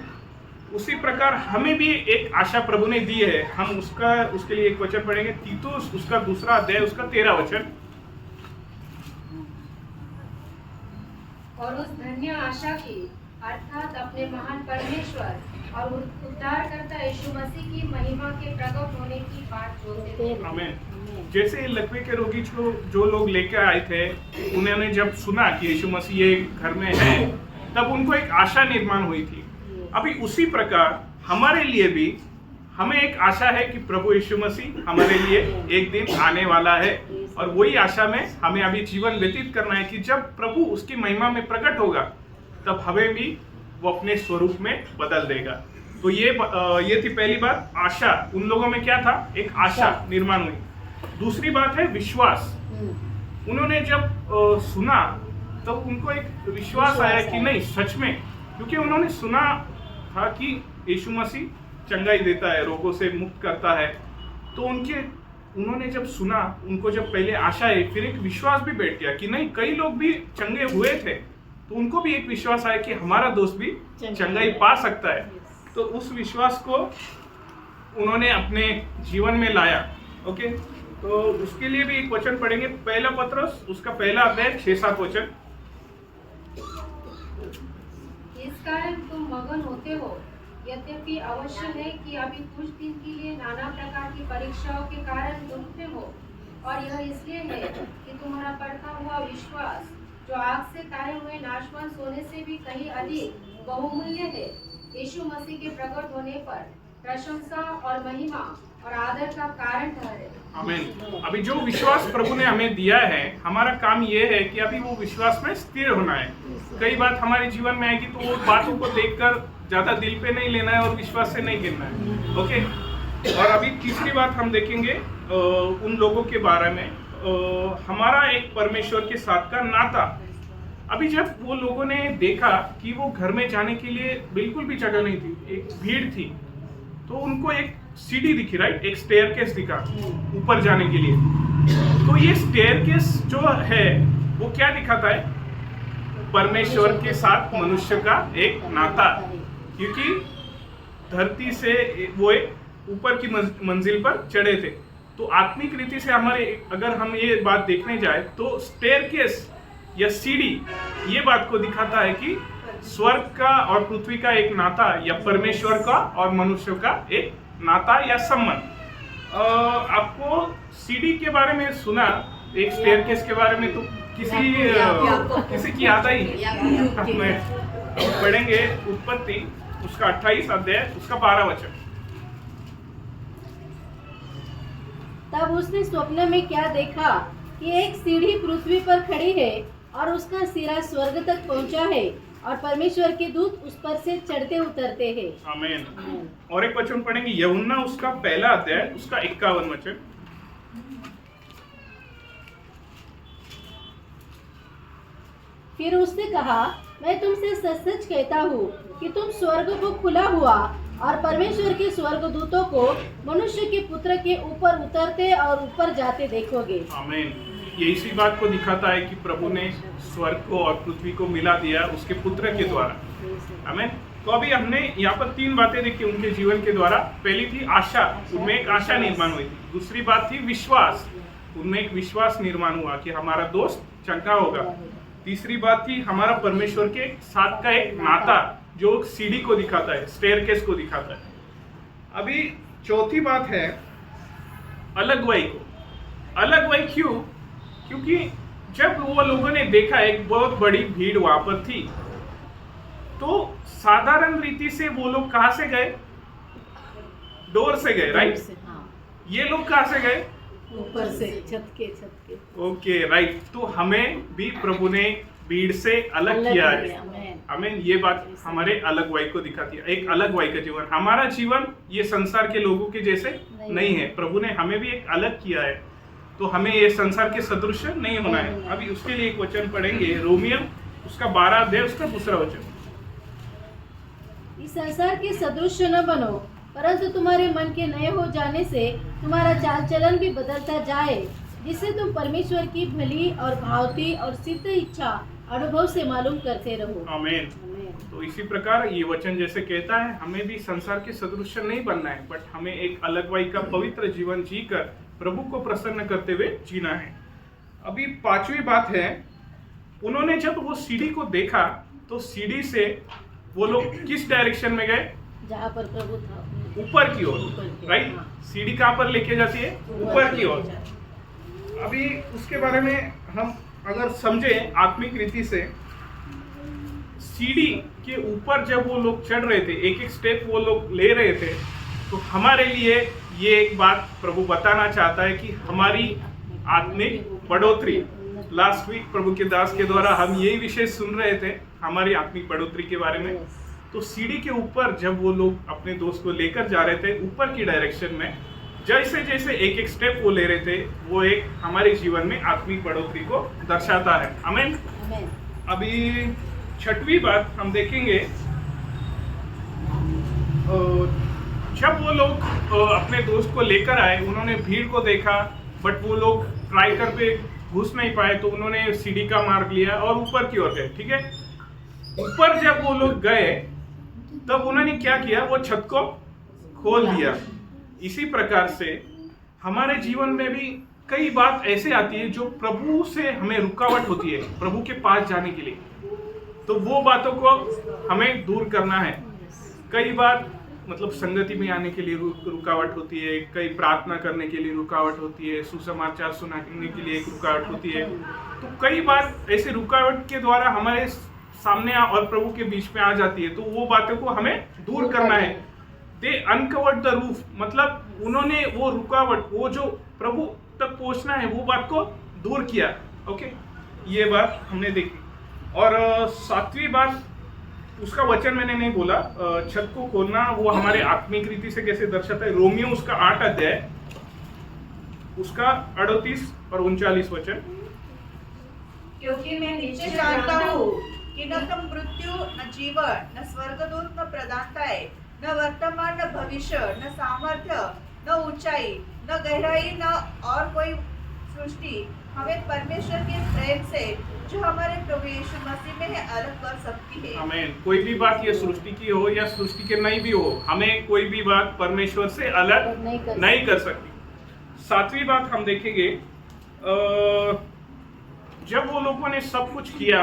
उसी प्रकार हमें भी एक आशा प्रभु ने दी है। हम उसके लिए एक वचन पढ़ेंगे, तीतुस उसका 2 अध्याय उसका 13 वचन। और उस धन्य आशा की, अर्थात अपने महान परमेश्वर और उद्धारकर्ता यीशु मसीह की महिमा के प्रकट होने की बात जोड़ते हैं। आमीन। जैसे लकवे के रोगी जो लोग लेकर आए थे, उन्होंने जब सुना कि यीशु मसीह ये घर में है, तब उनको एक आशा निर्माण हुई थी। अभी उसी प्रकार हमारे लिए भी हमें एक आशा है कि प्रभु यीशु मसीह हमारे लिए एक दिन आने वाला है, और वही आशा में हमें अभी जीवन व्यतीत करना है कि जब प्रभु उसकी महिमा में प्रकट होगा, तब हमें भी वो अपने स्वरूप में बदल देगा। तो ये थी पहली बात, आशा। उन लोगों में क्या था? एक आशा निर्माण हुई। दूसरी बात है विश्वास। उन्होंने जब सुना, तो उनको एक विश्वास आया कि नहीं, सच में, क्योंकि उन्होंने सुना था कि यीशु मसीह चंगाई देता है, रोगों से मुक्त करता है। तो उन्होंने जब सुना, उनको जब पहले आशा है, फिर एक विश्वास भी बैठ गया कि नहीं, कई लोग भी चंगे हुए थे, तो उनको भी एक विश्वास आया कि हमारा दोस्त भी चंगाई पा सकता है। तो उस विश्वास को उन्होंने अपने जीवन में लाया। ओके, तो उसके लिए भी एक वचन पढ़ेंगे, पहला पत्रस उसका 1 अध्याय 6-7 वचन। इस कारण तुम मगन होते हो, यद्यपि अवश्य है कि अभी कुछ दिन के लिए नाना प्रकार की परीक्षाओं के कारण दुखते हो, और यह इसलिए है कि तुम्हारा परखा हुआ विश्वास, जो आग से तारे हुए नाशवान सोने से भी कहीं अधिक बहुमूल्य है, यीशु मसीह के प्रकट होने पर प्रशंसा और महिमा और आदर का कारण ठहरे। आमीन। अभी जो विश्वास प्रभु ने हमें दिया है, हमारा काम ये है कि अभी वो विश्वास में स्थिर होना है। कई बात हमारे जीवन में आएगी तो वो बातों को देखकर ज्यादा दिल पे नहीं लेना है और विश्वास से नहीं गिरना है। ओके। और अभी तीसरी बात हम देखेंगे उन लोगों के बारे में, हमारा एक परमेश्वर के साथ का नाता। अभी जब वो लोगों ने देखा कि वो घर में जाने के लिए बिल्कुल भी जगह नहीं थी, एक भीड़ थी, तो उनको एक सीढ़ी दिखी, राइट, एक स्टेयरकेस दिखा ऊपर जाने के लिए। तो ये स्टेयरकेस जो है वो क्या दिखाता है? परमेश्वर के साथ मनुष्य का एक नाता, क्योंकि धरती से वो एक ऊपर की मंजिल पर चढ़े थे। तो आत्मिक रीति से हमारे अगर हम ये बात देखने जाए तो स्टेयरकेस या सीढ़ी ये बात को दिखाता है कि स्वर्ग का और पृथ्वी का एक नाता, या परमेश्वर का और मनुष्य का एक नाता या संबंध। आपको सीढ़ी के बारे में सुना, एक स्टेयरकेस के बारे में तो किसी की याद आई? हम पढ़ेंगे उत्पत्ति उसका 28 अध्याय उसका 12 वचन। तब उसने स्वप्न में क्या देखा कि एक सीढ़ी पृथ्वी पर खड़ी है और उसका सिरा स्वर्ग तक पहुंचा है और परमेश्वर के दूत उस पर से चढ़ते उतरते हैं। आमीन। और एक वचन पढ़ेंगे यूहन्ना उसका पहला अध्याय उसका 51 वचन। फिर उसने कहा, मैं तुमसे सच सच कहता हूँ कि तुम स्वर्ग को खुला हुआ और परमेश्वर के स्वर्गदूतों को मनुष्य के पुत्र के ऊपर उतरते और ऊपर जाते देखोगे। आमीन। ये इसी बात को दिखाता है कि प्रभु ने स्वर्ग को और पृथ्वी को मिला दिया उसके पुत्र के द्वारा। आमीन। तो अभी हमने यहाँ पर 3 बातें देखी उनके जीवन के द्वारा। पहली थी आशा, उनमें एक आशा निर्माण हुई थी। दूसरी बात थी विश्वास, उनमें एक विश्वास निर्माण हुआ कि हमारा दोस्त चंगा होगा। तीसरी बात थी हमारा परमेश्वर के साथ का एक नाता जो सीढ़ी को दिखाता है, स्टेयरकेस को दिखाता है। अभी चौथी बात है अलगवाई को। अलगवाई क्यों? क्योंकि जब वो लोगों ने देखा एक बहुत बड़ी भीड़ वहां पर थी, तो साधारण रीति से वो लोग कहां से गए? डोर से गए, राइट? ये लोग कहां से गए? ऊपर से, छत के। Okay, right. तो हमें भी प्रभु ने भीड़ से अलग किया है। आमीन। ये बात हमारे अलगवाई को दिखाती है, एक अलगवाई का जीवन। हमारा जीवन ये संसार के लोगों के जैसे नहीं है। प्रभु ने हमें भी एक अलग किया है, तो हमें ये संसार के सदृश नहीं होना है। अभी उसके लिए एक वचन पढ़ेंगे रोमियो उसका 12 अध्याय उसका दूसरा वचन। इस संसार के सदृश न बनो, परंतु तुम्हारे मन के नए हो जाने से तुम्हारा चाल चलन भी बदलता जाए, जिससे तुम परमेश्वर की भली और भावती और सिद्ध इच्छा अनुभव से मालूम करते रहो। आमीन। तो इसी प्रकार ये वचन जैसे कहता है, हमें भी संसार के सदृश नहीं बनना है, बट हमें एक अलगवाई का पवित्र जीवन जीकर प्रभु को प्रसन्न करते हुए जीना है। अभी 5वीं बात है, उन्होंने जब वो सीढ़ी को देखा तो सीढ़ी से वो लोग किस डायरेक्शन में गए? जहाँ पर प्रभु था, ऊपर की ओर, राइट? सीढ़ी कहाँ पर लेके जाती है? ऊपर की ओर। अभी उसके बारे में हम अगर समझे आत्मिक रीति से, सीढ़ी के ऊपर जब वो लोग चढ़ रहे थे, एक एक स्टेप वो लोग ले रहे थे, तो हमारे लिए ये एक बात प्रभु बताना चाहता है कि हमारी आत्मिक बढ़ोतरी। लास्ट वीक प्रभु के दास के द्वारा हम यही विषय सुन रहे थे, हमारी आत्मिक बढ़ोतरी के बारे में। तो सीढ़ी के ऊपर जब वो लोग अपने दोस्त को लेकर जा रहे थे ऊपर की डायरेक्शन में, जैसे जैसे एक एक स्टेप वो ले रहे थे, वो एक हमारे जीवन में आत्मिक बढ़ोतरी को दर्शाता है। आमीन। अभी 6वीं बात हम देखेंगे, जब वो लोग अपने दोस्त को लेकर आए, उन्होंने भीड़ को देखा, बट वो लोग ट्राई कर पे घुस नहीं पाए, तो उन्होंने सीढ़ी का मार्ग लिया और ऊपर की ओर गए। ठीक है, ऊपर जब वो लोग गए तब उन्होंने क्या किया? वो छत को खोल दिया। इसी प्रकार से हमारे जीवन में भी कई बात ऐसे आती है जो प्रभु से हमें रुकावट होती है प्रभु के पास जाने के लिए, तो वो बातों को हमें दूर करना है। कई बार मतलब संगति में आने के लिए रुकावट होती है, कई प्रार्थना करने के लिए रुकावट होती है, सुसमाचार सुनाने के लिए एक रुकावट होती है। तो कई बार ऐसे रुकावट के द्वारा हमारे सामने और प्रभु के बीच में आ जाती है, तो वो बातों को हमें दूर करना है। दे अनकवर्ड द रूफ, मतलब उन्होंने वो रुकावट, वो जो प्रभु तक पहुंचना है वो बात को दूर किया। ओके, ये बात हमने देखी। और सातवीं बात, उसका वचन मैंने नहीं बोला, छत को खोलना वो हमारे आत्मिक रीति से कैसे दर्शाता है। रोमियो उसका 8 अध्याय, उसका 38 और 39 वचन। क्योंकि मैं निश्चय जानता हूँ कि न तो मृत्यु, न जीवन, न स्वर्गदूत, न प्रदाताएं, न वर्तमान, न भविष्य, न सामर्थ्य, न ऊंचाई, न गहराई, न और कोई सृष्टि हमें परमेश्वर के प्रेम से जो हमारे प्रभु यीशु मसीह में है अलग कर सकती है। आमीन। कोई भी बात ये सृष्टि की हो या सृष्टि के नहीं भी हो, हमें कोई भी बात परमेश्वर से अलग नहीं कर सकती। सातवीं बात हम देखेंगे, जब वो लोगों ने सब कुछ किया,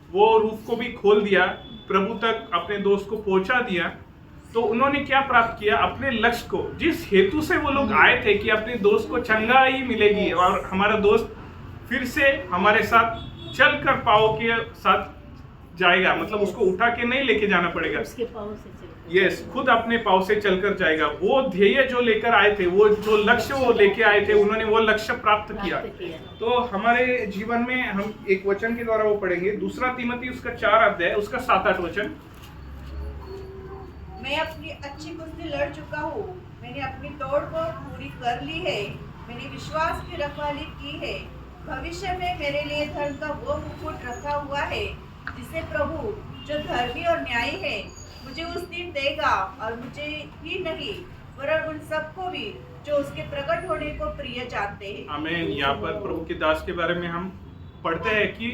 वो रूफ को भी खोल दिया, प्रभु तक अपने दोस्त को पहुंचा दिया, तो उन्होंने क्या प्राप्त किया? अपने लक्ष्य को, जिस हेतु से वो लोग आए थे कि अपने दोस्त को चंगाई मिलेगी और हमारा दोस्त फिर से हमारे साथ चल कर पाव के साथ जाएगा, मतलब उसको उठा के नहीं लेके जाना पड़ेगा, उसके पाँव से चल, यस, खुद अपने पाव से चलकर जाएगा। वो ध्येय जो लेकर आए थे, वो जो लक्ष्य वो लेके आए थे, उन्होंने वो लक्ष्य प्राप्त किया। तो हमारे जीवन में हम एक वचन के द्वारा वो पढ़ेंगे, दूसरा तीमोथी उसका 4 अध्याय, उसका 7-8 वचन। मैं अपनी अच्छी कुश्ती लड़ चुका हूँ, मैंने अपनी दौड़ को पूरी कर ली है, मैंने विश्वास की रखवाली की है। भविष्य में मेरे लिए धर्म का वो मुकुट रखा हुआ है जिसे प्रभु जो धर्मी और न्यायी है मुझे उस दिन देगा, और मुझे ही नहीं वरन उन सबको भी जो उसके प्रकट होने को प्रिय जानते हैं। आमीन। यहाँ पर प्रभु के दास के बारे में हम पढ़ते हैं कि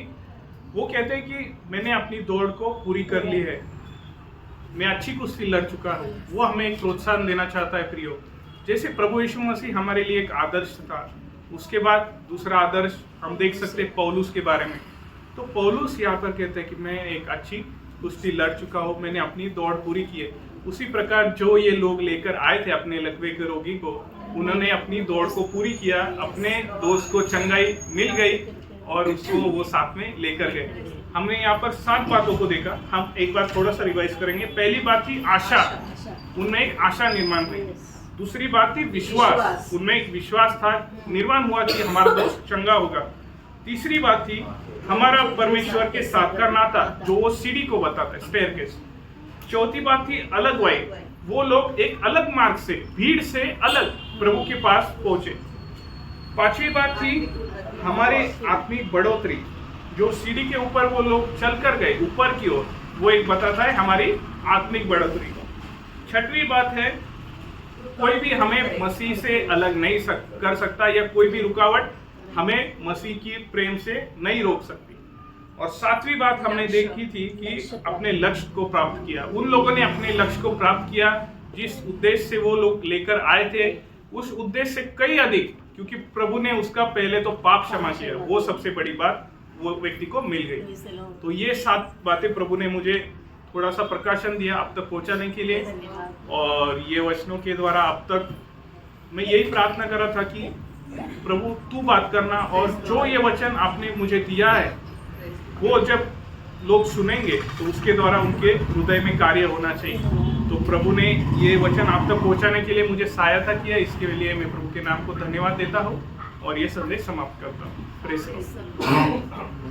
वो कहते हैं कि मैंने अपनी दौड़ को पूरी कर ली है, मैं अच्छी कुश्ती लड़ चुका हूँ। वो हमें एक प्रोत्साहन देना चाहता है प्रियो। जैसे प्रभु यीशु मसीह हमारे लिए एक आदर्श था, उसके बाद दूसरा आदर्श हम देख सकते हैं पौलुस के बारे में। तो पौलुस यहाँ पर कहते हैं कि मैं एक अच्छी कुश्ती लड़ चुका हूँ, मैंने अपनी दौड़ पूरी की है। उसी प्रकार जो ये लोग लेकर आए थे अपने लकवे के रोगी को, उन्होंने अपनी दौड़ को पूरी किया, अपने दोस्त को चंगाई मिल गई और उसको वो साथ में लेकर गए। हमने यहाँ पर 7 बातों को देखा, हम एक बार थोड़ा सा रिवाइज करेंगे। पहली बात थी आशा, उनमें एक आशा निर्माण हुई। दूसरी बात थी विश्वास, उनमें एक विश्वास था, निर्माण हुआ कि हमारा दोस्त चंगा होगा। तीसरी बात थी हमारा परमेश्वर के साथ का नाता, जो वो सीढ़ी को बताता है, स्टेयरकेस। चौथी बात थी अलग वाई, वो लोग एक अलग मार्ग से, भीड़ से अलग प्रभु के पास पहुंचे। पांचवी बात थी हमारे आत्मिक बढ़ोतरी, जो सीढ़ी के ऊपर वो लोग चलकर गए ऊपर की ओर, वो एक बताता है हमारी आत्मिक बढ़ोतरी। छठवीं बात है कोई भी हमें मसीह से अलग नहीं कर सकता, या कोई भी रुकावट हमें मसीह की प्रेम से नहीं रोक सकती। और सातवीं बात हमने देखी थी कि अपने लक्ष्य को प्राप्त किया। उन लोगों ने अपने लक्ष्य को प्राप्त किया, जिस उद्देश्य से वो लोग लेकर आए थे, उस उद्देश्य से कई अधिक, क्योंकि प्रभु ने उसका पहले तो पाप क्षमा किया, वो सबसे बड़ी बात वो व्यक्ति को मिल गई। तो ये 7 बातें प्रभु ने मुझे थोड़ा सा प्रकाशन दिया अब तक पहुंचाने के लिए, और ये वचनों के द्वारा अब तक मैं यही प्रार्थना कर रहा था कि प्रभु तू बात करना, और जो ये वचन आपने मुझे दिया है वो जब लोग सुनेंगे तो उसके द्वारा उनके हृदय में कार्य होना चाहिए। तो प्रभु ने ये वचन आप तक पहुंचाने के लिए मुझे सहायता किया, इसके लिए मैं प्रभु के नाम को धन्यवाद देता हूँ और ये संदेश समाप्त करता हूँ। Praise the Lord.